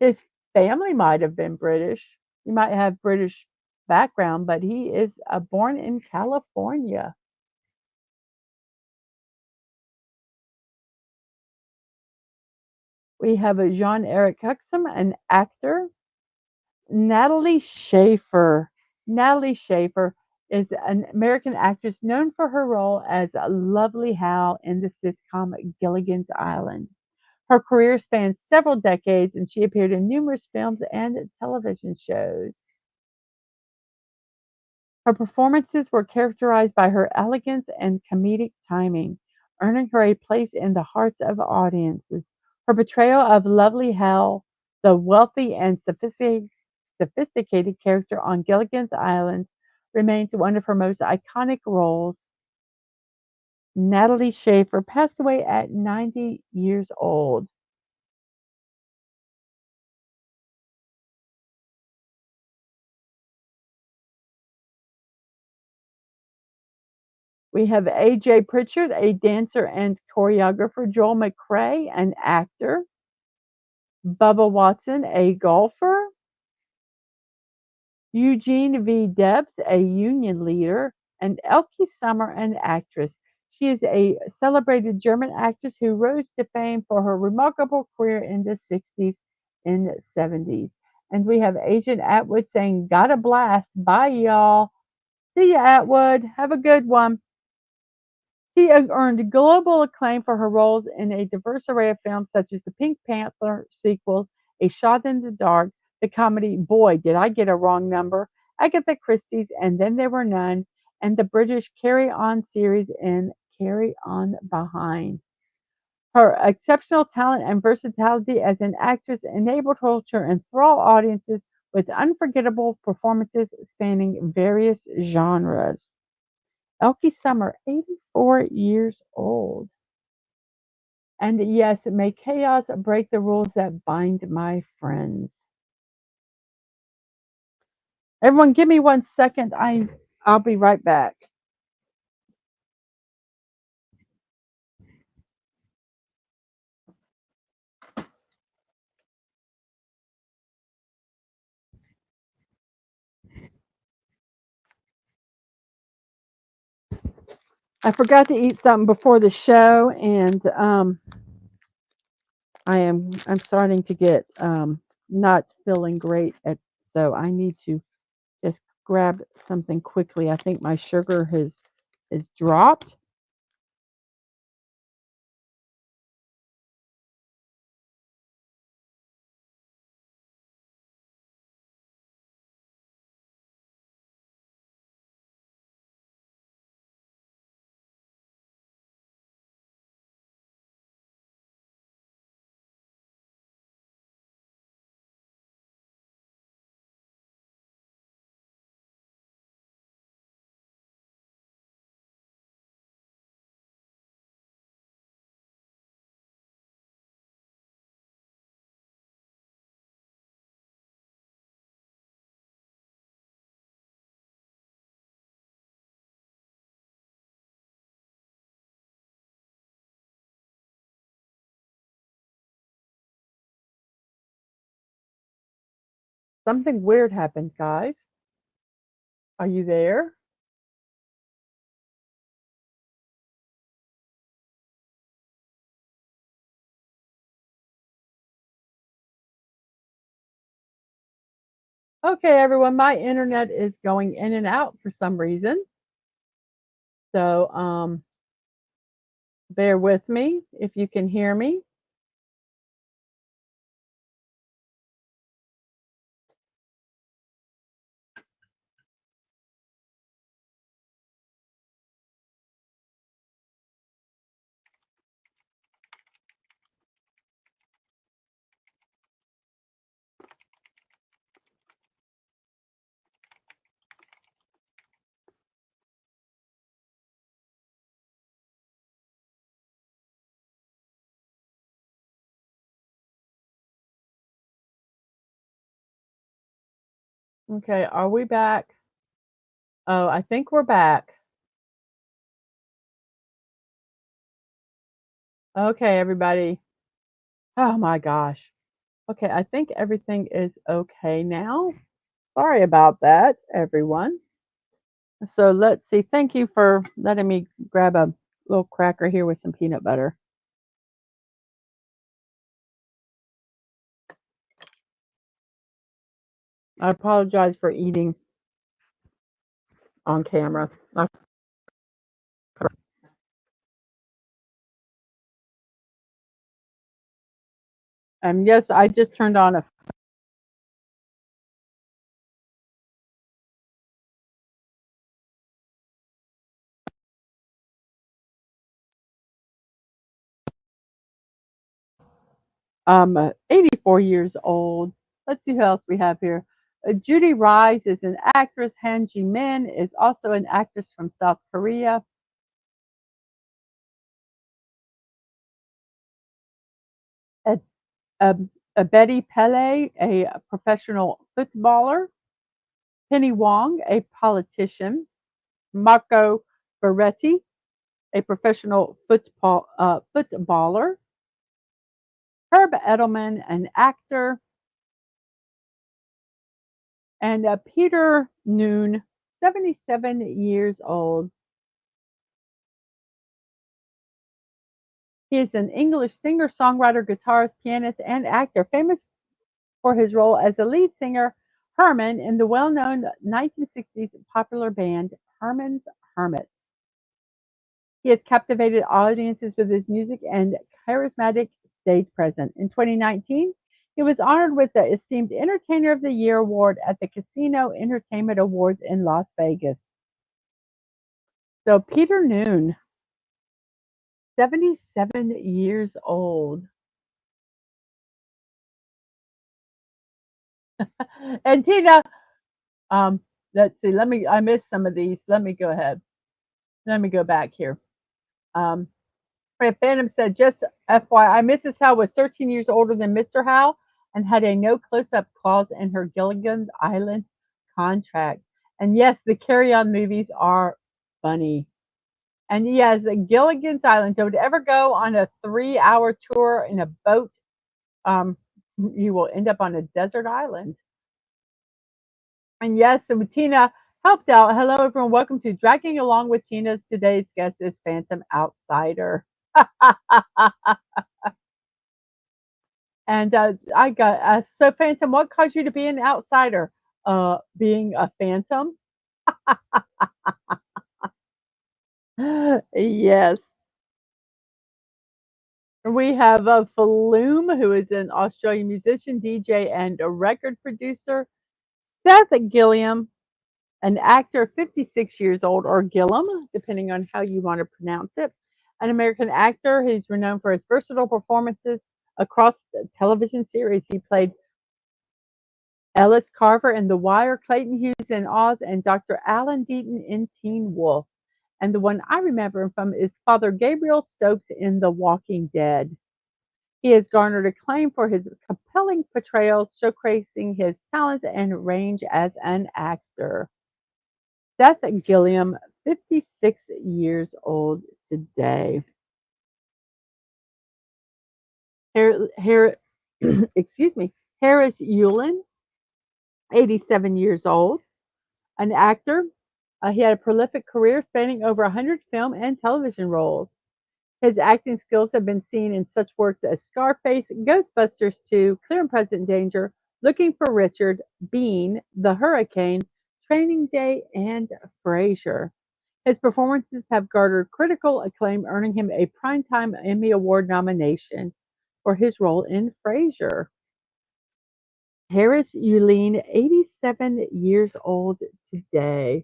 His family might have been British. He might have British background, but he is born in California. We have a Jean-Eric Huxham, an actor. Natalie Schafer. Natalie Schafer is an American actress known for her role as Lovely Hal in the sitcom Gilligan's Island. Her career spans several decades, and she appeared in numerous films and television shows. Her performances were characterized by her elegance and comedic timing, earning her a place in the hearts of audiences. Her portrayal of Lovely Hal, the wealthy and sophisticated character on Gilligan's Island, remains one of her most iconic roles. Natalie Schafer passed away at 90 years old. We have A.J. Pritchard, a dancer and choreographer, Joel McCrea, an actor, Bubba Watson, a golfer, Eugene V. Debs, a union leader, and Elke Sommer, an actress. She is a celebrated German actress who rose to fame for her remarkable career in the 60s and 70s. And we have Agent Atwood saying, "Got a blast. Bye, y'all. See ya, Atwood. Have a good one." She earned global acclaim for her roles in a diverse array of films such as the Pink Panther sequel, A Shot in the Dark, the comedy Boy, Did I Get a Wrong Number, Agatha Christie's And Then There Were None, and the British Carry On series in Carry On Behind. Her exceptional talent and versatility as an actress enabled her to enthrall audiences with unforgettable performances spanning various genres. Elke Summer, 84 years old. And yes, may chaos break the rules that bind my friends. Everyone, give me 1 second. I'll be right back. I forgot to eat something before the show, and I'm starting to get not feeling great so I need to just grab something quickly. I think my sugar has dropped. Something weird happened, guys. Are you there? Okay, everyone, my internet is going in and out for some reason. So, bear with me if you can hear me. Okay, are we back? Oh, I think we're back. Okay, everybody. Oh my gosh. Okay, I think everything is okay now. Sorry about that, everyone. So let's see. Thank you for letting me grab a little cracker here with some peanut butter. I apologize for eating on camera. Yes, I just turned on a um 84 years old. Let's see who else we have here. Judy Rise is an actress. Han Ji Min is also an actress from South Korea. Uh, Betty Pele, a professional footballer. Penny Wong, a politician. Marco Berretti, a professional footballer. Herb Edelman, an actor. And Peter Noon, 77 years old. He is an English singer, songwriter, guitarist, pianist, and actor, famous for his role as the lead singer Herman in the well-known 1960s popular band Herman's Hermits. He has captivated audiences with his music and charismatic stage presence. In 2019, he was honored with the esteemed Entertainer of the Year award at the Casino Entertainment Awards in Las Vegas. So Peter Noon, 77 years old. And Tina, um, let's see, I missed some of these. Let me go ahead. Let me go back here. Um, Phantom said, just FYI, Mrs. Howe was 13 years older than Mr. Howe and had a no close-up clause in her Gilligan's Island contract. And yes, the Carry On movies are funny. And yes, Gilligan's Island, don't ever go on a 3-hour tour in a boat. Um, you will end up on a desert island. And yes, so Tina, Helped out. Hello, everyone. Welcome to Dragging Along with Tina's. Today's guest is Phantom Outsider. And I got so Phantom. What caused you to be an outsider? Being a phantom. Yes. We have Faloom, who is an Australian musician, DJ, and a record producer. Seth Gilliam, an actor, 56 years old, or Gillum, depending on how you want to pronounce it. An American actor. He's renowned for his versatile performances across the television series. He played Ellis Carver in The Wire, Clayton Hughes in Oz, and Dr. Alan Deaton in Teen Wolf. And the one I remember him from is Father Gabriel Stokes in The Walking Dead. He has garnered acclaim for his compelling portrayals, showcasing his talents and range as an actor. Seth Gilliam, 56 years old today. Excuse me. Harris Yulin, 87 years old, an actor. He had a prolific career spanning over 100 film and television roles. His acting skills have been seen in such works as Scarface, Ghostbusters 2, Clear and Present Danger, Looking for Richard, Bean, The Hurricane, Training Day, and Frasier. His performances have garnered critical acclaim, earning him a Primetime Emmy Award nomination for his role in Frasier. Harris Yulene, 87 years old today.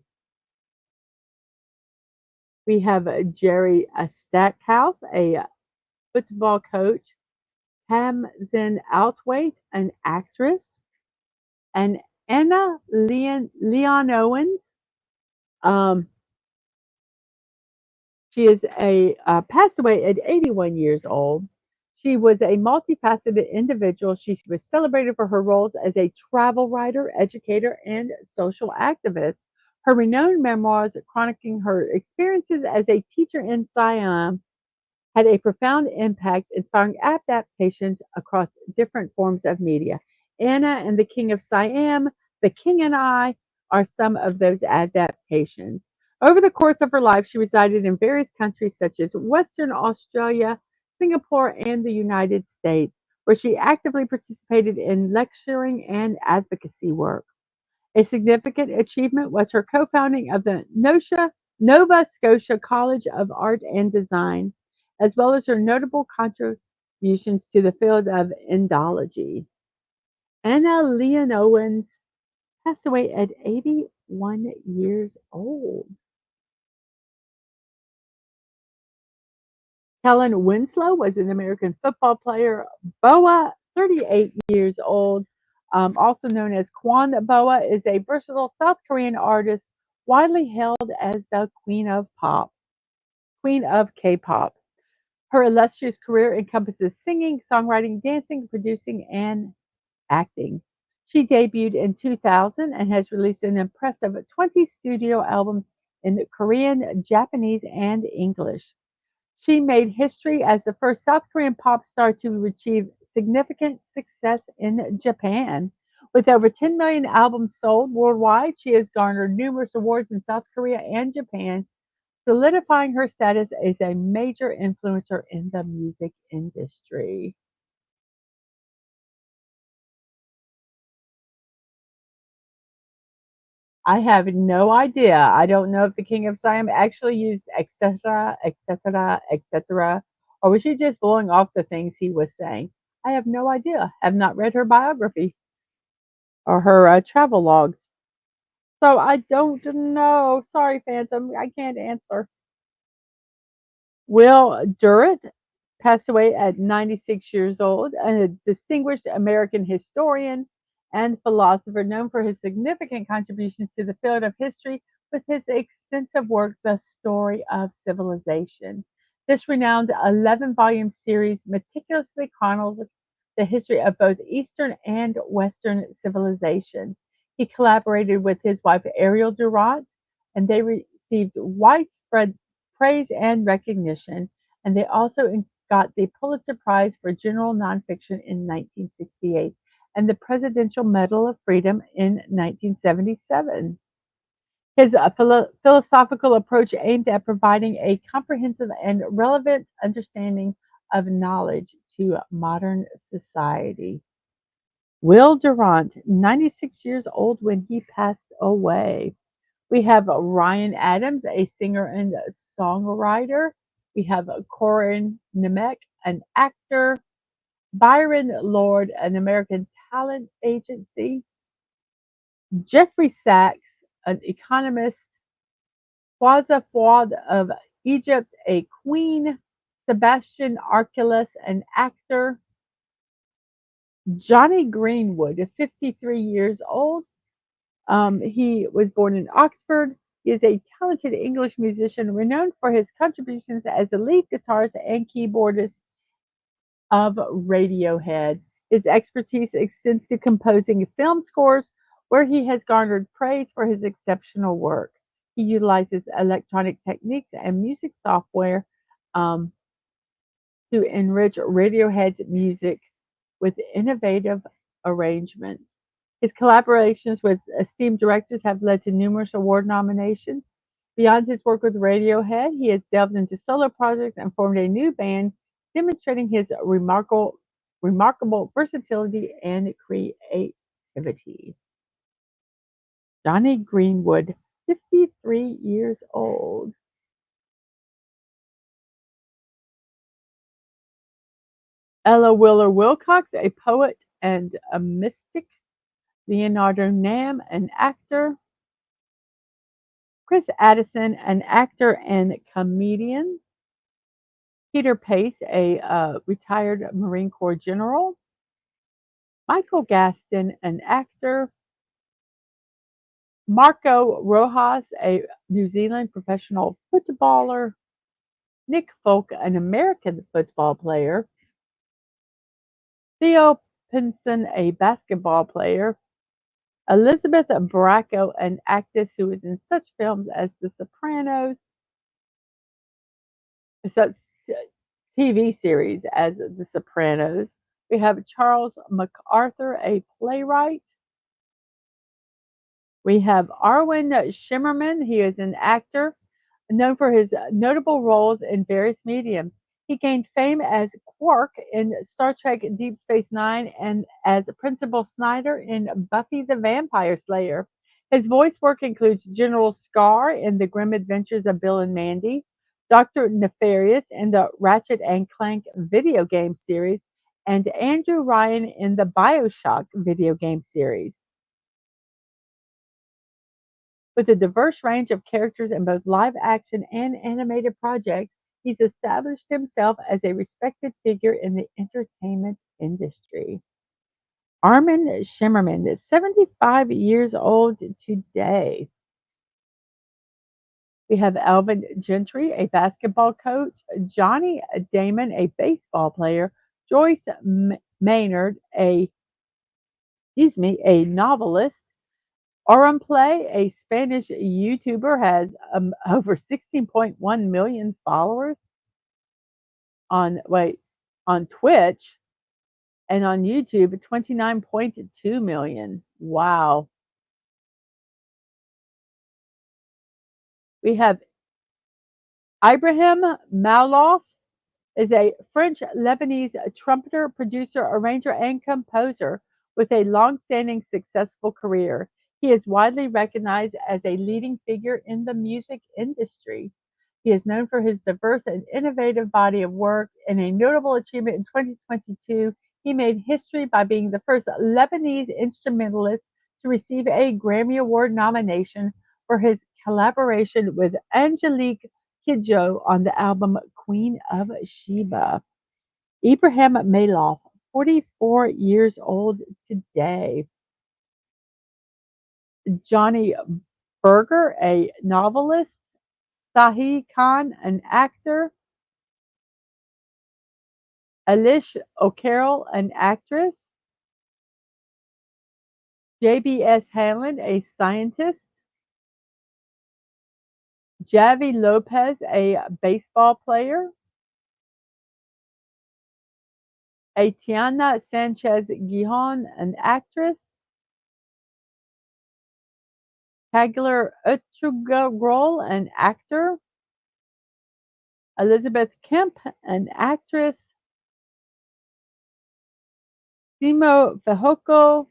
We have Jerry Stackhouse, a football coach. Tamsin Outwaite, an actress. And Anna Leon Owens. Um, She is a passed away at 81 years old. She was a multifaceted individual. She was celebrated for her roles as a travel writer, educator, and social activist. Her renowned memoirs chronicling her experiences as a teacher in Siam had a profound impact, inspiring adaptations across different forms of media. Anna and the King of Siam, The King and I are some of those adaptations. Over the course of her life, she resided in various countries such as Western Australia, Singapore, and the United States, where she actively participated in lecturing and advocacy work. A significant achievement was her co-founding of the Nova Scotia College of Art and Design, as well as her notable contributions to the field of Indology. Anna Leon Owens passed away at 81 years old. Helen Winslow was an American football player. Boa, 38 years old, also known as Kwon Boa, is a versatile South Korean artist widely hailed as the Queen of K-pop. Her illustrious career encompasses singing, songwriting, dancing, producing, and acting. She debuted in 2000 and has released an impressive 20 studio albums in Korean, Japanese, and English. She made history as the first South Korean pop star to achieve significant success in Japan. With over 10 million albums sold worldwide, she has garnered numerous awards in South Korea and Japan, solidifying her status as a major influencer in the music industry. I have no idea. I don't know if the King of Siam actually used etc., etc., etc., or was she just blowing off the things he was saying? I have no idea. Have not read her biography or her travel logs. So I don't know. Sorry, Phantom. I can't answer. Will Durrett passed away at 96 years old, and a distinguished American historian and philosopher known for his significant contributions to the field of history with his extensive work, The Story of Civilization. This renowned 11-volume series meticulously chronicles the history of both Eastern and Western civilization. He collaborated with his wife Ariel Durant, and they received widespread praise and recognition, and they also got the Pulitzer Prize for General Nonfiction in 1968 and the Presidential Medal of Freedom in 1977. His philosophical approach aimed at providing a comprehensive and relevant understanding of knowledge to modern society. Will Durant, 96 years old when he passed away. We have Ryan Adams, a singer and songwriter. We have Corin Nemec, an actor. Byron Lord, an American talent agency. Jeffrey Sachs, an economist. Fawza Fawad of Egypt, a queen. Sebastian Archelaus, an actor. Johnny Greenwood, 53 years old. He was born in Oxford. He is a talented English musician renowned for his contributions as the lead guitarist and keyboardist of Radiohead. His expertise extends to composing film scores, where he has garnered praise for his exceptional work. He utilizes electronic techniques and music software um, to enrich Radiohead's music with innovative arrangements. His collaborations with esteemed directors have led to numerous award nominations. Beyond his work with Radiohead, he has delved into solo projects and formed a new band, demonstrating his remarkable versatility and creativity. Johnny Greenwood, 53 years old. Ella Wheeler Wilcox, a poet and a mystic. Leonardo Nam, an actor. Chris Addison, an actor and comedian. Peter Pace, a retired Marine Corps general. Michael Gaston, an actor. Marco Rojas, a New Zealand professional footballer. Nick Folk, an American football player. Theo Pinson, a basketball player. Elizabeth Bracco, an actress who is in such films as The Sopranos, such TV series as The Sopranos. We have Charles MacArthur, a playwright. We have Arwen Shimmerman. He is an actor known for his notable roles in various mediums. He gained fame as Quark in Star Trek Deep Space Nine and as Principal Snyder in Buffy the Vampire Slayer. His voice work includes General Scar in The Grim Adventures of Bill and Mandy, Dr. Nefarious in the Ratchet and Clank video game series, and Andrew Ryan in the Bioshock video game series. With a diverse range of characters in both live action and animated projects, he's established himself as a respected figure in the entertainment industry. Armin Shimmerman is 75 years old today. We have Alvin Gentry, a basketball coach, Johnny Damon, a baseball player, Joyce Maynard, a novelist, Auronplay, a Spanish YouTuber, has over 16.1 million followers on Twitch, and on YouTube 29.2 million. Wow. We have Ibrahim Malouf is a French Lebanese trumpeter, producer, arranger, and composer with a long-standing successful career. He is widely recognized as a leading figure in the music industry. He is known for his diverse and innovative body of work. In a notable achievement in 2022, he made history by being the first Lebanese instrumentalist to receive a Grammy Award nomination for his collaboration with Angelique Kidjo on the album Queen of Sheba. Ibrahim Maalouf, 44 years old today. Johnny Berger, a novelist. Sahi Khan, an actor. Alish O'Carroll, an actress. JBS Hanlon, a scientist. Javi Lopez, a baseball player. Atiana Sanchez Gijon, an actress. Kagler Utrugol, an actor. Elizabeth Kemp, an actress. Timo Fehoko,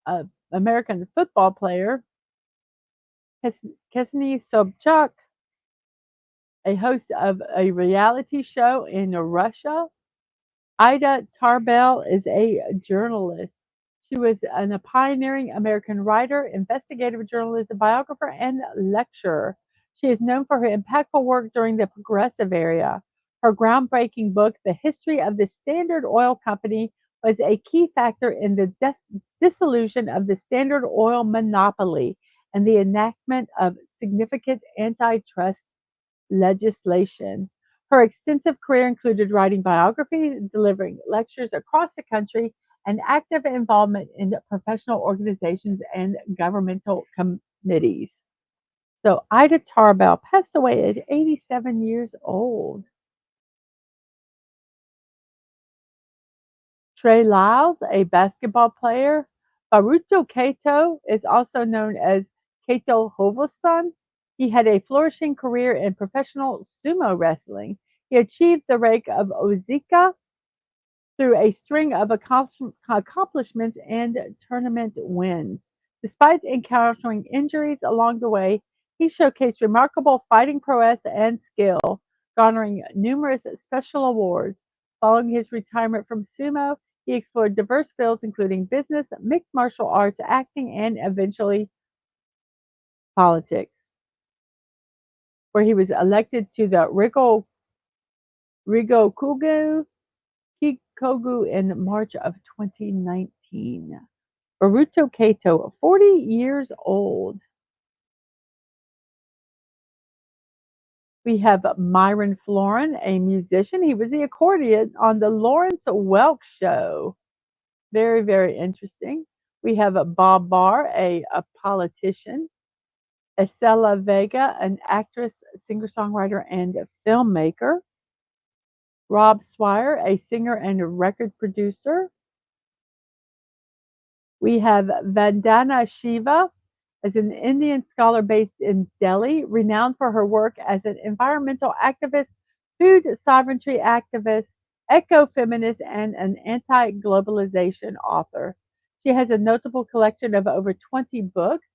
an American football player. Ksenia Sobchak, a host of a reality show in Russia. Ida Tarbell is a journalist. She was a pioneering American writer, investigative journalist, biographer, and lecturer. She is known for her impactful work during the progressive era. Her groundbreaking book, The History of the Standard Oil Company, was a key factor in the dissolution of the Standard Oil monopoly and the enactment of significant antitrust legislation. Her extensive career included writing biographies, delivering lectures across the country, and active involvement in professional organizations and governmental committees. So Ida Tarbell passed away at 87 years old. Trey Lyles, a basketball player. Baruto Kato is also known as Kato Hovoson. He had a flourishing career in professional sumo wrestling. He achieved the rank of Ozika through a string of accomplishments and tournament wins. Despite encountering injuries along the way, he showcased remarkable fighting prowess and skill, garnering numerous special awards. Following his retirement from sumo, he explored diverse fields including business, mixed martial arts, acting, and eventually politics, where he was elected to the Rigokugu Kikogu in March of 2019. Baruto Kato, 40 years old. We have Myron Florin, a musician. He was the accordion on the Lawrence Welk Show. Very, very interesting. We have Bob Barr, a politician. Estela Vega, an actress, singer songwriter, and filmmaker. Rob Swire, a singer and record producer. We have Vandana Shiva as an Indian scholar based in Delhi, renowned for her work as an environmental activist, food sovereignty activist, eco-feminist, and an anti-globalization author. She has a notable collection of over 20 books.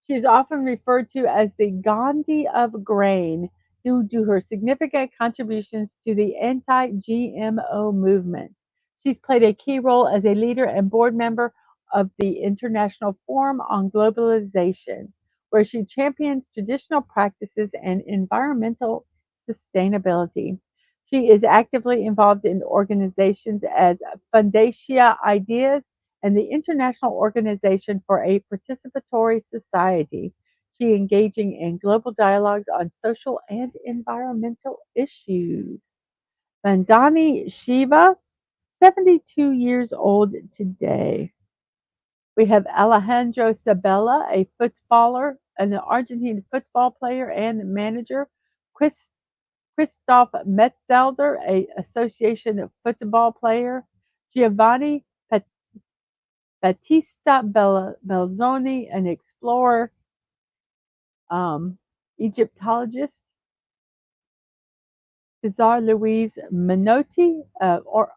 She is often referred to as the Gandhi of grain due to her significant contributions to the anti-GMO movement. She's played a key role as a leader and board member of the International Forum on Globalization, where she champions traditional practices and environmental sustainability. She is actively involved in organizations as Fundacia Ideas and the International Organization for a Participatory Society. She engaging in global dialogues on social and environmental issues. Vandani Shiva, 72 years old today. We have Alejandro Sabella, a footballer, an Argentine football player and manager. Christoph Metzelder, a association football player. Giovanni Battista Belzoni, an explorer, Egyptologist. Cesar Luis Menotti,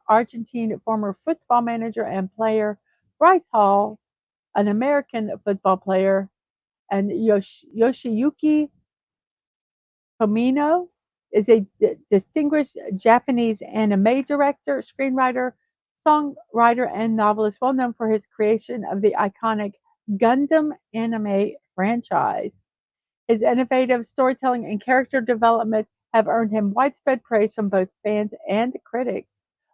Argentine former football manager and player. Bryce Hall, an American football player, and Yoshiyuki Tomino is a distinguished Japanese anime director, screenwriter, songwriter, and novelist, well known for his creation of the iconic Gundam anime franchise. His innovative storytelling and character development have earned him widespread praise from both fans and critics.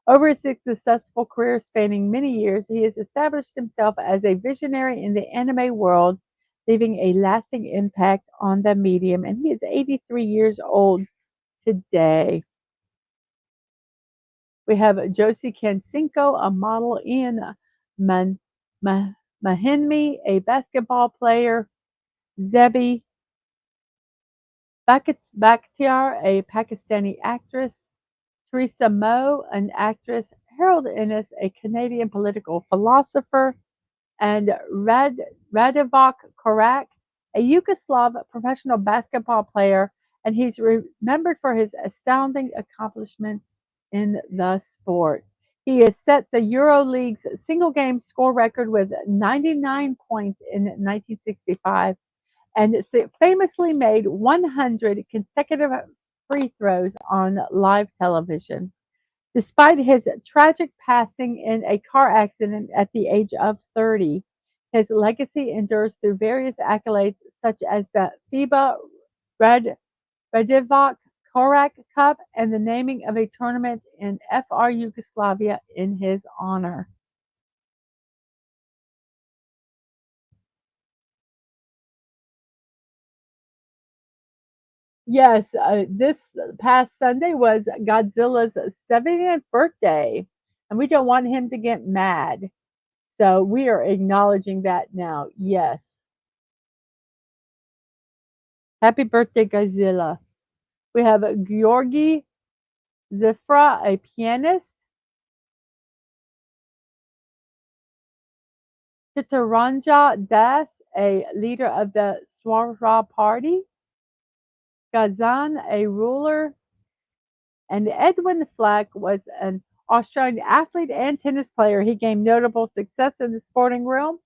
Over his successful career spanning many years, he has established himself as a visionary in the anime world, leaving a lasting impact on the medium. And he is 83 years old today. We have Josie Cancinco, a model, Ian Mahinmi, a basketball player, Zebi Bakhtiar, a Pakistani actress, Teresa Moe, an actress, Harold Innis, a Canadian political philosopher, and Radivok Korak, a Yugoslav professional basketball player, and he's remembered for his astounding accomplishments in the sport. He has set the EuroLeague's single game score record with 99 points in 1965 and famously made 100 consecutive free throws on live television. Despite his tragic passing in a car accident at the age of 30, his legacy endures through various accolades such as the FIBA Red Radivock Korak Cup and the naming of a tournament in FR Yugoslavia in his honor. Yes, this past Sunday was Godzilla's 70th birthday, and we don't want him to get mad. So we are acknowledging that now. Yes. Happy birthday, Godzilla. We have Georgi Zifra, a pianist, Chitaranja Das, a leader of the Swaraj Party, Gazan, a ruler, and Edwin Flack was an Australian athlete and tennis player. He gained notable success in the sporting realm.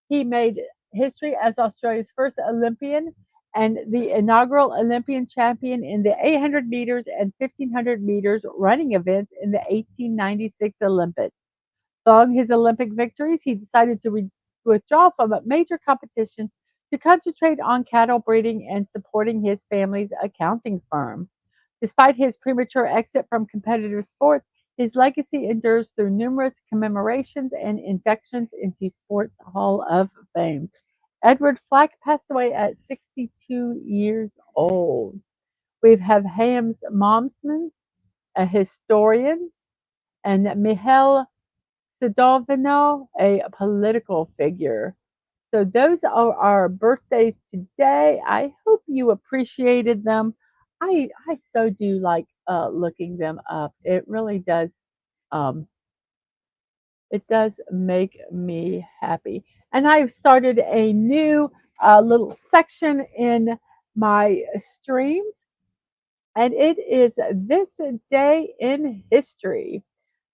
He made history as Australia's first Olympian and the inaugural Olympian champion in the 800 meters and 1500 meters running events in the 1896 Olympics. Following his Olympic victories, he decided to withdraw from major competitions to concentrate on cattle breeding and supporting his family's accounting firm. Despite his premature exit from competitive sports, his legacy endures through numerous commemorations and inductions into Sports Hall of Fame. Edward Flack passed away at 62 years old. We have Hans Momsman, a historian, and Mihail Sidovino, a political figure. So those are our birthdays today. I hope you appreciated them. I so do like looking them up. It really does. Um, it does make me happy. And I've started a new little section in my streams, and it is this day in history.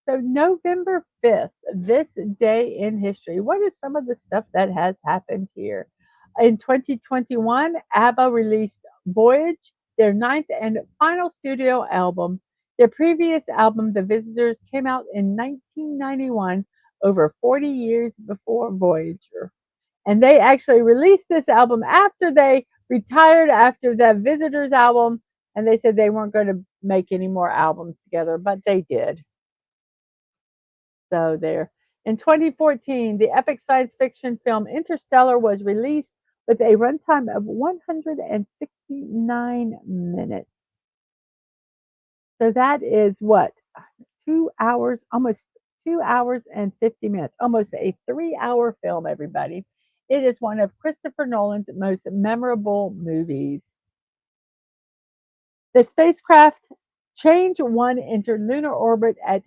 So November 5th, this day in history, what is some of the stuff that has happened here? In 2021, ABBA released Voyage, their ninth and final studio album. Their previous album, The Visitors, came out in 1991, over 40 years before Voyager. And they actually released this album after they retired after the Visitors album, and they said they weren't going to make any more albums together, but they did. So there. In 2014, the epic science fiction film Interstellar was released with a runtime of 169 minutes. So that is what? 2 hours, almost 2 hours and 50 minutes, almost a 3 hour film, everybody. It is one of Christopher Nolan's most memorable movies. The spacecraft Change 1 entered lunar orbit at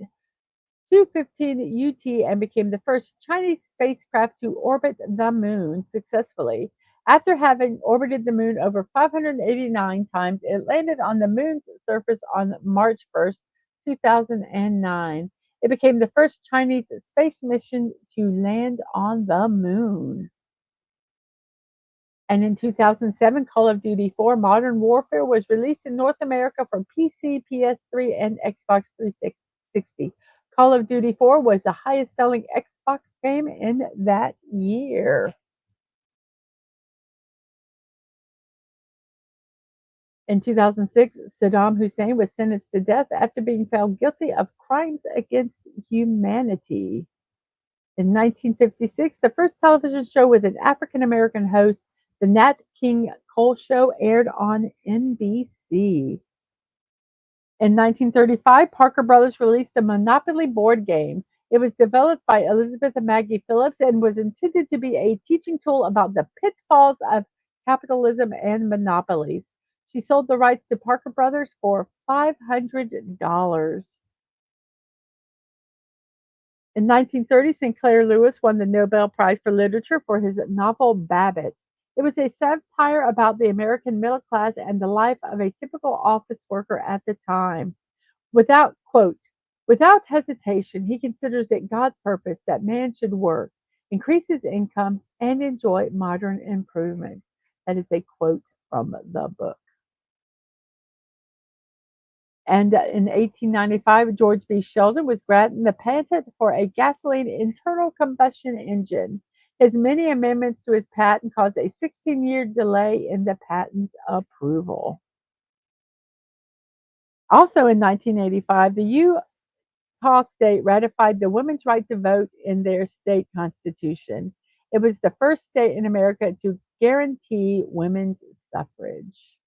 2:15 UT and became the first Chinese spacecraft to orbit the moon successfully. After having orbited the moon over 589 times, it landed on the moon's surface on March 1st, 2009. It became the first Chinese space mission to land on the moon. And in 2007, Call of Duty 4 Modern Warfare was released in North America for PC, PS3, and Xbox 360. Call of Duty 4 was the highest selling Xbox game in that year. In 2006, Saddam Hussein was sentenced to death after being found guilty of crimes against humanity. In 1956, the first television show with an African American host, The Nat King Cole Show, aired on NBC. In 1935, Parker Brothers released the Monopoly board game. It was developed by Elizabeth and Maggie Phillips and was intended to be a teaching tool about the pitfalls of capitalism and monopolies. She sold the rights to Parker Brothers for $500. In 1930, Sinclair Lewis won the Nobel Prize for Literature for his novel Babbitt. It was a satire about the American middle class and the life of a typical office worker at the time. Without quote, without hesitation, he considers it God's purpose that man should work, increase his income, and enjoy modern improvement. That is a quote from the book. And in 1895, George B. Sheldon was granted the patent for a gasoline internal combustion engine. His many amendments to his patent caused a 16-year delay in the patent's approval. Also in 1985, the Utah state ratified the women's right to vote in their state constitution. It was the first state in America to guarantee women's suffrage.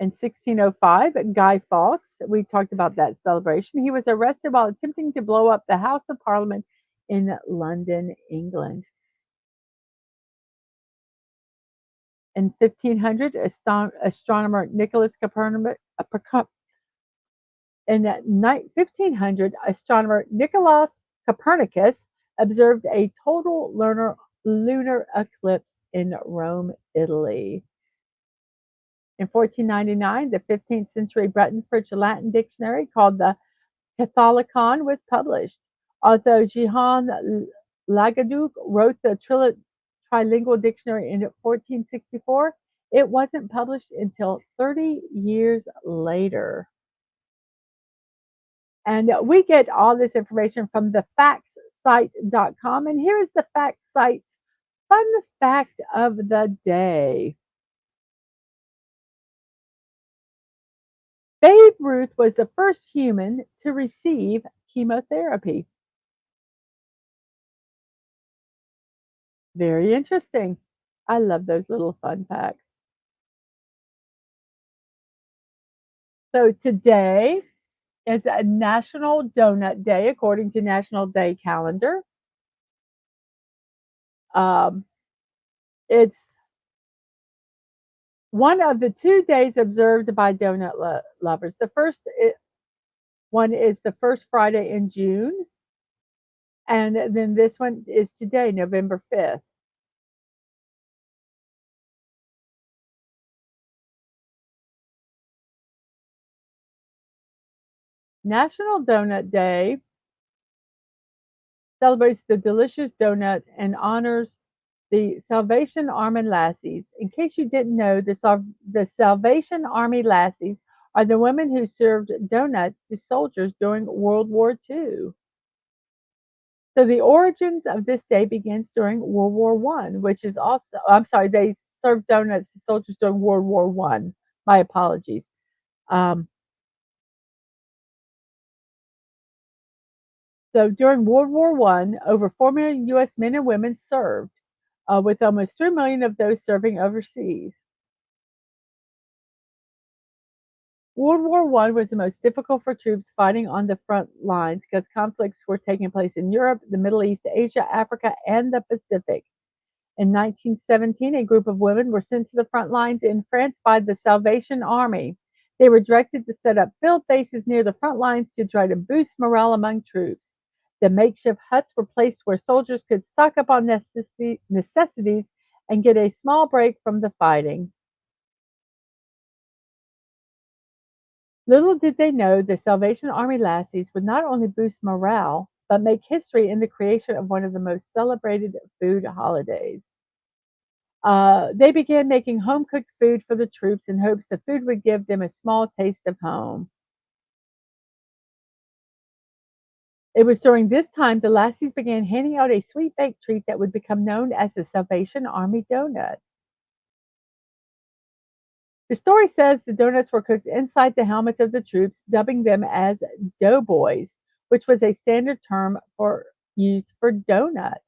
In 1605, Guy Fawkes, we talked about that celebration, he was arrested while attempting to blow up the House of Parliament in London, England. In 1500, astronomer Nicholas Copernicus, in 1500, astronomer Nicolaus Copernicus observed a total lunar eclipse in Rome, Italy. In 1499, the 15th century Breton-French Latin dictionary called the Catholicon was published. Although Jehan Lagaduc wrote the trilingual dictionary in 1464, it wasn't published until 30 years later. And we get all this information from the factsite.com. And here is the fact site's fun fact of the day. Babe Ruth was the first human to receive chemotherapy. Very interesting. I love those little fun facts. So today is a National Donut Day according to National Day calendar. Um, it's one of the 2 days observed by donut lovers. The first one is the first Friday in June, and then this one is today, November 5th. National Donut Day celebrates the delicious donut and honors the Salvation Army lassies. In case you didn't know, the Salvation Army lassies are the women who served donuts to soldiers during World War II. So the origins of this day begins during World War One, which is also, I'm sorry, they served donuts to soldiers during World War One. My apologies. Um, so during World War One, over 4 million U.S. men and women served, with almost 3 million of those serving overseas. World War One was the most difficult for troops fighting on the front lines because conflicts were taking place in Europe, the Middle East, Asia, Africa, and the Pacific. In 1917, a group of women were sent to the front lines in France by the Salvation Army. They were directed to set up field bases near the front lines to try to boost morale among troops. The makeshift huts were placed where soldiers could stock up on necessities and get a small break from the fighting. Little did they know the Salvation Army lassies would not only boost morale, but make history in the creation of one of the most celebrated food holidays. They began making home cooked food for the troops in hopes the food would give them a small taste of home. It was during this time the lassies began handing out a sweet baked treat that would become known as the Salvation Army donut. The story says the donuts were cooked inside the helmets of the troops, dubbing them as doughboys, which was a standard term for used for donut.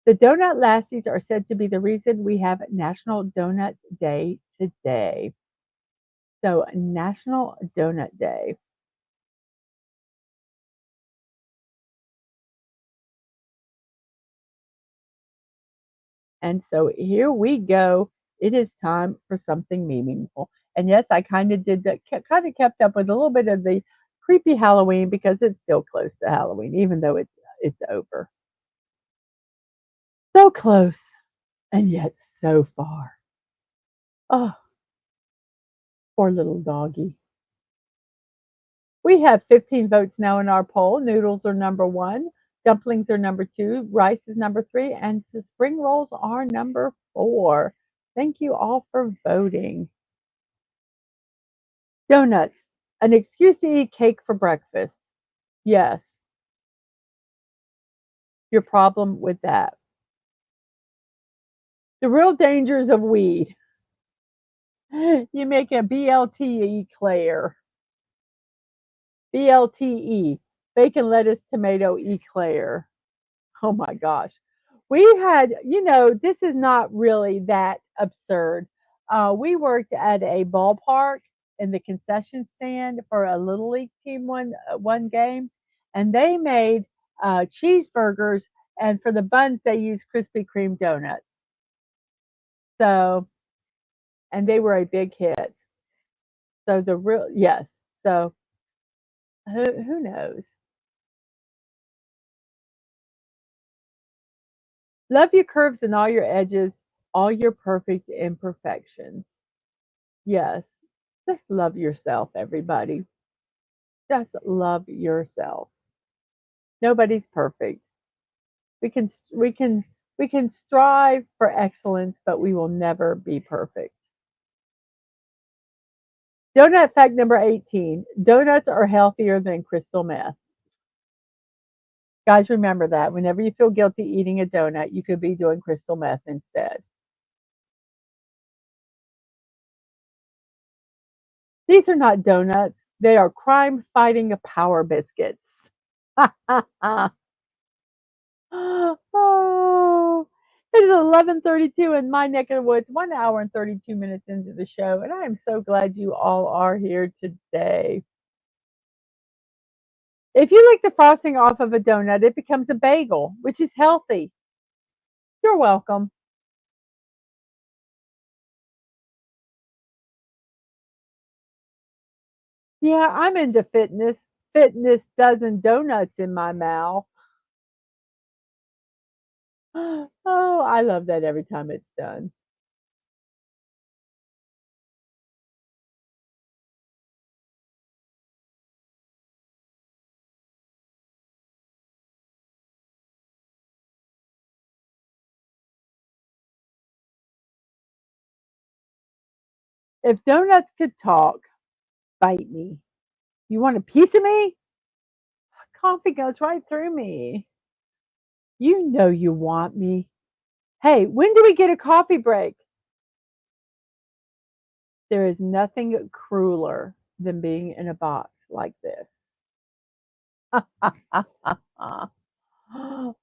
The donut lassies are said to be the reason we have National Donut Day today. So, National Donut Day. And so here we go. It is time for something meaningful. And yes, I kind of did that, kind of kept up with a little bit of the creepy Halloween because it's still close to Halloween, even though it's over. So close. and yet so far. Oh, poor little doggy. We have 15 votes now in our poll. Noodles are number one, dumplings are number two, rice is number three, and the spring rolls are number four. Thank you all for voting. Donuts, an excuse to eat cake for breakfast. Yes, your problem with that. The real dangers of weed. You make a BLT eclair. BLTE, bacon, lettuce, tomato eclair. Oh my gosh. We had, this is not really that absurd. We worked at a ballpark in the concession stand for a little league team one game, and they made cheeseburgers, and for the buns they used Krispy Kreme donuts. So, and they were a big hit. So the real yes. So who knows? Love your curves and all your edges, all your perfect imperfections. Yes. Just love yourself, everybody. Just love yourself. Nobody's perfect. We can we can we can strive for excellence, but we will never be perfect. Donut fact number 18. Donuts are healthier than crystal meth. Guys, remember that. Whenever you feel guilty eating a donut, you could be doing crystal meth instead. These are not donuts. They are crime-fighting power biscuits. Oh, it is 11:32 in my neck of the woods, 1 hour and 32 minutes into the show, and I am so glad you all are here today. If you lick the frosting off of a donut, it becomes a bagel, which is healthy. You're welcome. Yeah, I'm into fitness. Fitness dozen donuts in my mouth. Oh, I love that every time it's done. If donuts could talk, bite me. You want a piece of me? Coffee goes right through me. You know you want me. Hey, when do we get a coffee break? There is nothing crueler than being in a box like this.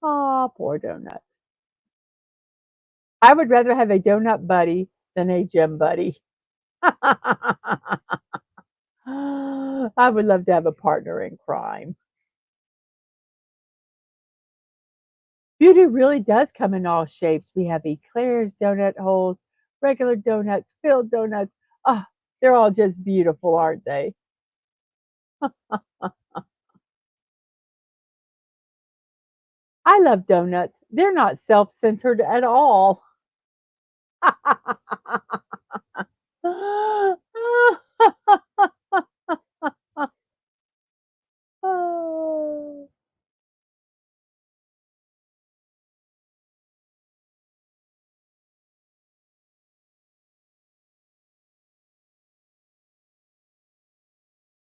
Oh, poor donuts. I would rather have a donut buddy than a gym buddy. I would love to have a partner in crime. Beauty really does come in all shapes. We have eclairs, donut holes, regular donuts, filled donuts. Ah, they're all just beautiful, aren't they? I love donuts. They're not self-centered at all.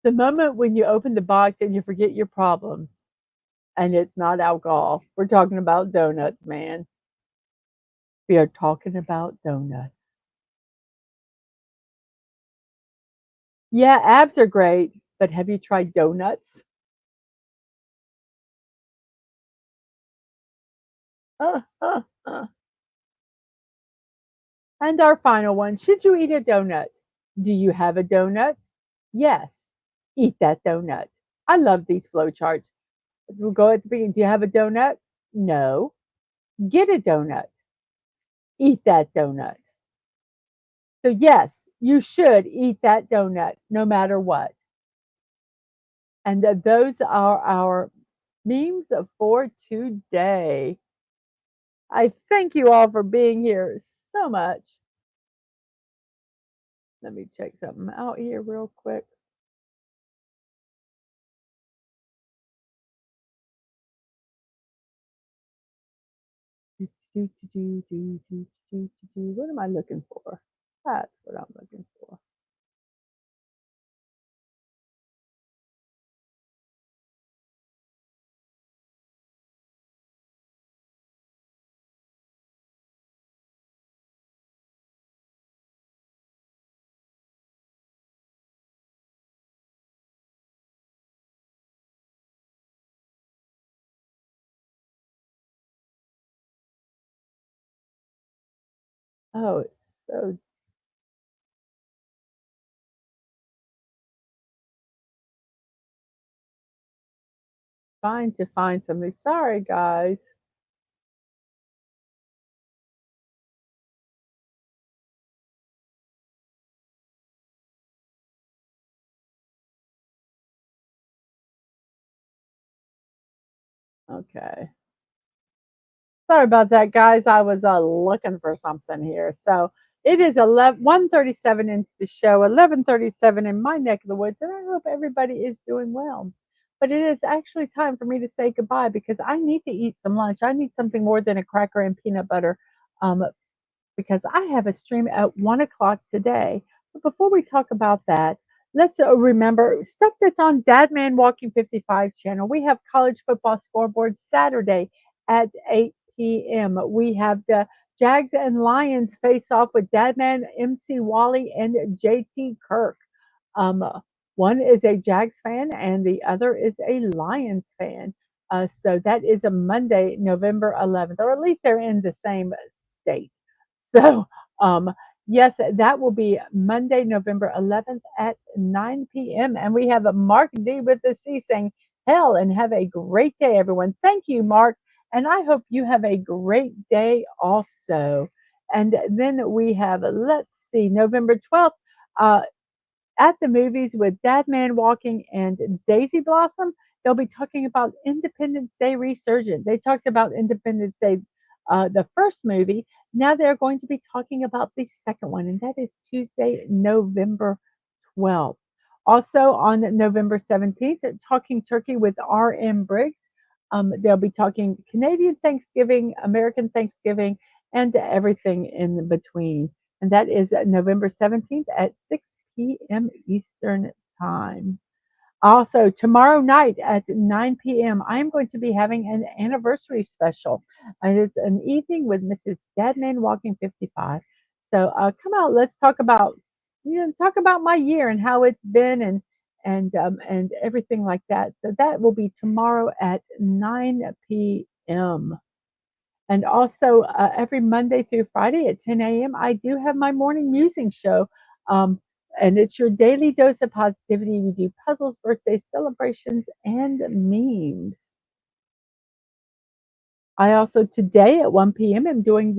The moment when you open the box and you forget your problems, and it's not alcohol. We're talking about donuts, man. We are talking about donuts. Yeah, abs are great, but have you tried donuts? And our final one, should you eat a donut? Do you have a donut? Yes. Eat that donut. I love these flow charts. We'll go at the beginning. Do you have a donut? No. Get a donut. Eat that donut. So, yes, you should eat that donut no matter what. And those are our memes for today. I thank you all for being here so much. Let me check something out here real quick. What am I looking for? That's what I'm looking for. Oh, it's so fine to find something. Sorry, guys. Okay. Sorry about that, guys. I was looking for something here. So it is 1:37 into the show, 11:37 in my neck of the woods, and I hope everybody is doing well. But it is actually time for me to say goodbye because I need to eat some lunch. I need something more than a cracker and peanut butter. Um, because I have a stream at 1 o'clock today. But before we talk about that, let's remember stuff that's on Dadman Walking 55 channel. We have college football scoreboard Saturday at 8 p.m. We have the Jags and Lions face off with Dadman, MC Wally, and JT Kirk. Um, one is a Jags fan and the other is a Lions fan. So that is a Monday, November 11th, or at least they're in the same state. So, yes, that will be Monday, November 11th at 9 p.m. And we have a Mark D with the C saying, hell, and have a great day, everyone. Thank you, Mark. And I hope you have a great day also. And then we have, let's see, November 12th. At the movies with Dad Man Walking and Daisy Blossom. They'll be talking about Independence Day Resurgence. They talked about Independence Day, the first movie. Now they're going to be talking about the second one, and that is Tuesday, November 12th. Also on November 17th, Talking Turkey with R.M. Briggs. They'll be talking Canadian Thanksgiving, American Thanksgiving, and everything in between. And that is November 17th at 6 p.m. Eastern Time. Also, tomorrow night at 9 p.m., I am going to be having an anniversary special. It is an evening with Mrs. DadmanWalking55. So come out, let's talk about talk about my year and how it's been and everything like that. So that will be tomorrow at 9 p.m. And also, every Monday through Friday at 10 a.m., I do have my morning musing show. Um, and it's your daily dose of positivity. We do puzzles, birthday celebrations, and memes. I also today at 1 p.m. am building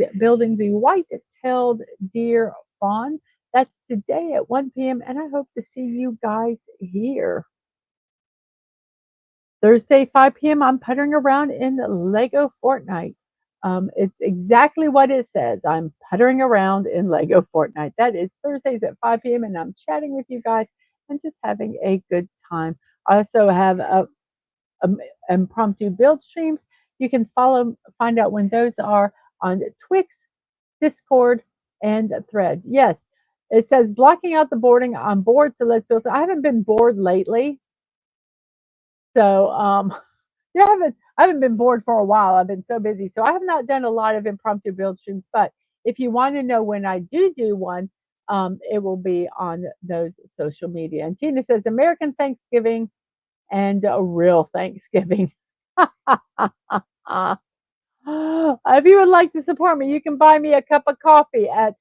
the white-tailed deer fawn. That's today at 1 p.m. And I hope to see you guys here. Thursday, 5 p.m., I'm puttering around in Lego Fortnite. It's exactly what it says. I'm puttering around in Lego Fortnite. That is Thursdays at 5 p.m., and I'm chatting with you guys and just having a good time. I also have impromptu build streams. You can find out when those are on Twix, Discord, and Threads. Yes, it says blocking out the boarding. I'm bored, so let's build. I haven't been bored lately, so yeah, I haven't been bored for a while. I've been so busy. So I have not done a lot of impromptu build streams, but if you want to know when I do one, it will be on those social media. And Tina says American Thanksgiving and a real Thanksgiving. If you would like to support me, you can buy me a cup of coffee at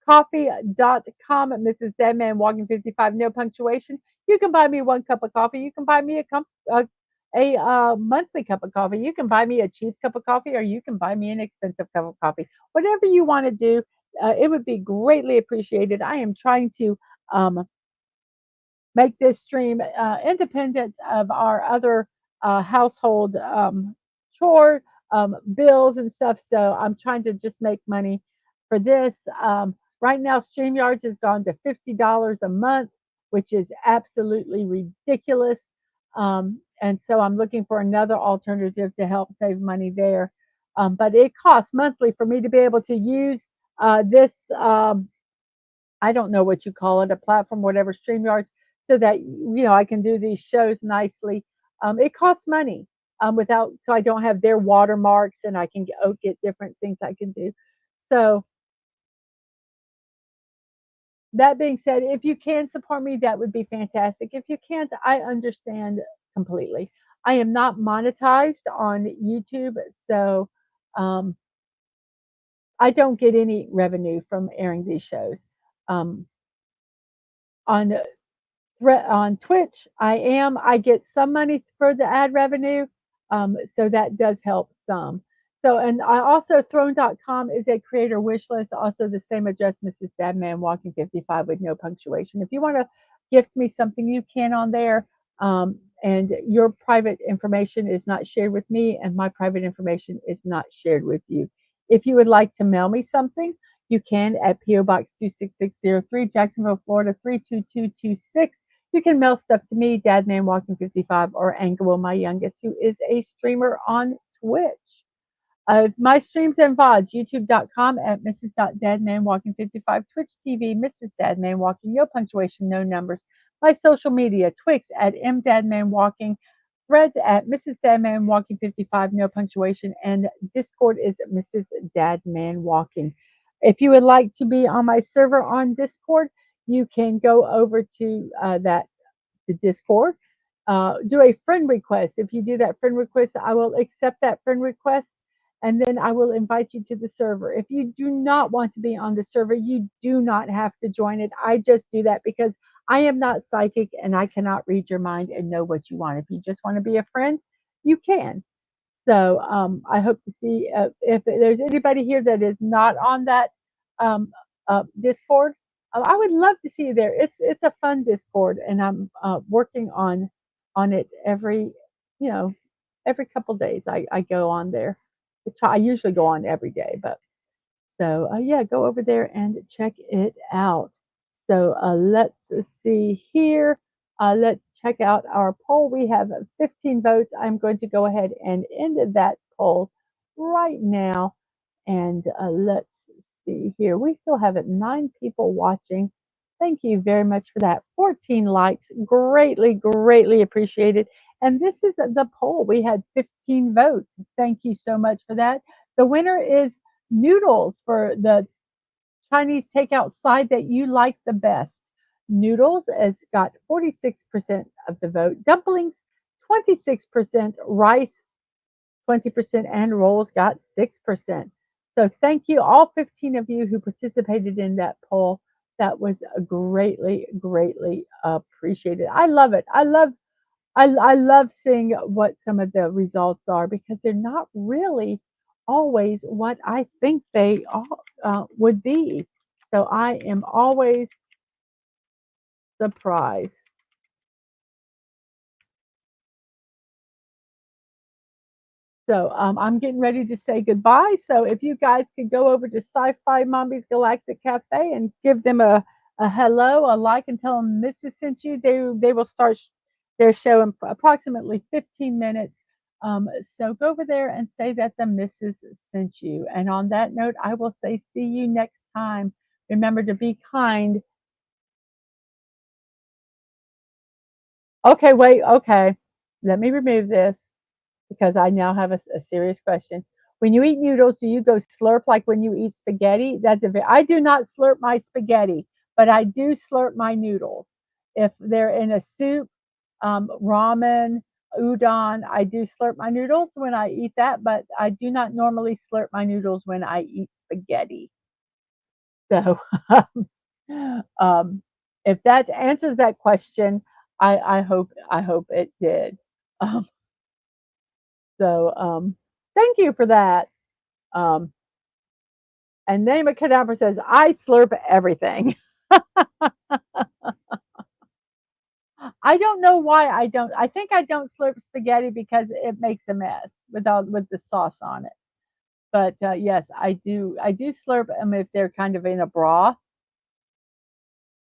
coffee.com at Mrs. Deadman Walking 55, no punctuation. You can buy me one cup of coffee. You can buy me a monthly cup of coffee. You can buy me a cheap cup of coffee, or you can buy me an expensive cup of coffee. Whatever you want to do, it would be greatly appreciated. I am trying to um, make this stream independent of our other household chore. bills and stuff. So I'm trying to just make money for this. Right now, StreamYards has gone to $50 a month, which is absolutely ridiculous. And so I'm looking for another alternative to help save money there. But it costs monthly for me to be able to use this. I don't know what you call it, a platform, whatever, StreamYards, so that I can do these shows nicely. It costs money without, so I don't have their watermarks, and I can get different things I can do. So that being said, if you can support me, that would be fantastic. If you can't, I understand completely. I am not monetized on YouTube, so um, I don't get any revenue from airing these shows. Um, on on Twitch, I get some money for the ad revenue, so that does help some. So, and I also Throne.com is a creator wish list, also the same address, Mrs.DadmanWalking55 with no punctuation. If you want to gift me something, you can on there. And your private information is not shared with me, and my private information is not shared with you. If you would like to mail me something, you can at P.O. Box 26603, Jacksonville, Florida 32226. You can mail stuff to me, DadmanWalking55, or Angela, my youngest, who is a streamer on Twitch. My streams and VODs, youtube.com at Mrs.DadmanWalking55, Twitch TV, Mrs. Dadman Walking, no punctuation, no numbers. My social media, Twix at MDadmanWalking, Threads at Mrs. DadmanWalking55, no punctuation, and Discord is Mrs. Dadman Walking. If you would like to be on my server on Discord, you can go over to the Discord. Do a friend request. If you do that friend request, I will accept that friend request, and then I will invite you to the server. If you do not want to be on the server, you do not have to join it. I just do that because I am not psychic and I cannot read your mind and know what you want. If you just want to be a friend, you can. So I hope to see if there's anybody here that is not on that um, Discord. I would love to see you there. It's a fun Discord, and I'm working on it you know every couple days. I go on there. I usually go on every day, but so, yeah, go over there and check it out. So, let's see here. Let's check out our poll. We have 15 votes. I'm going to go ahead and end that poll right now. And let's see here. We still have 9 people watching. Thank you very much for that. 14 likes. Greatly, greatly appreciated. And this is the poll. We had 15 votes. Thank you so much for that. The winner is noodles for the Chinese takeout side that you like the best. Noodles has got 46% of the vote. Dumplings, 26%. Rice, 20%. And rolls got 6%. So thank you, all 15 of you who participated in that poll. That was greatly, greatly appreciated. I love it. I love seeing what some of the results are because they're not really always what I think they would be. So I am always surprised. So I'm getting ready to say goodbye. So if you guys could go over to Sci-Fi Mommy's Galactic Cafe and give them a hello, a like, and tell them Mrs. sent you, they will start their show in approximately 15 minutes. Um, so go over there and say that the Mrs. sent you. And on that note, I will say see you next time. Remember to be kind. Okay, wait. Okay, let me remove this, because I now have a serious question. When you eat noodles, do you go slurp like when you eat spaghetti? I do not slurp my spaghetti, but I do slurp my noodles. If they're in a soup, ramen, udon, I do slurp my noodles when I eat that, but I do not normally slurp my noodles when I eat spaghetti. So, um, if that answers that question, I hope it did. Um, so, thank you for that. Um, and Name a Cadaver says, I slurp everything. I don't know why I think I don't slurp spaghetti because it makes a mess with the sauce on it. But, yes, I do slurp them if they're kind of in a broth,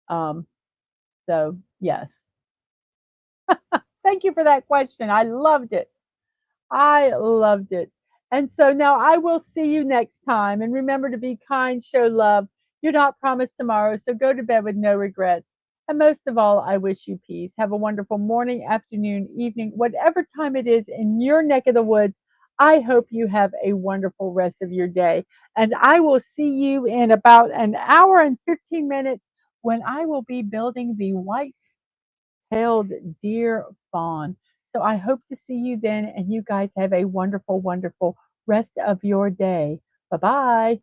um, so, yes. Thank you for that question, I loved it. I loved it. And so now I will see you next time. And remember to be kind, show love. You're not promised tomorrow, so go to bed with no regrets. And most of all, I wish you peace. Have a wonderful morning, afternoon, evening, whatever time it is in your neck of the woods. I hope you have a wonderful rest of your day. And I will see you in about an hour and 15 minutes when I will be building the white tailed deer fawn. So I hope to see you then, and you guys have a wonderful, wonderful rest of your day. Bye bye.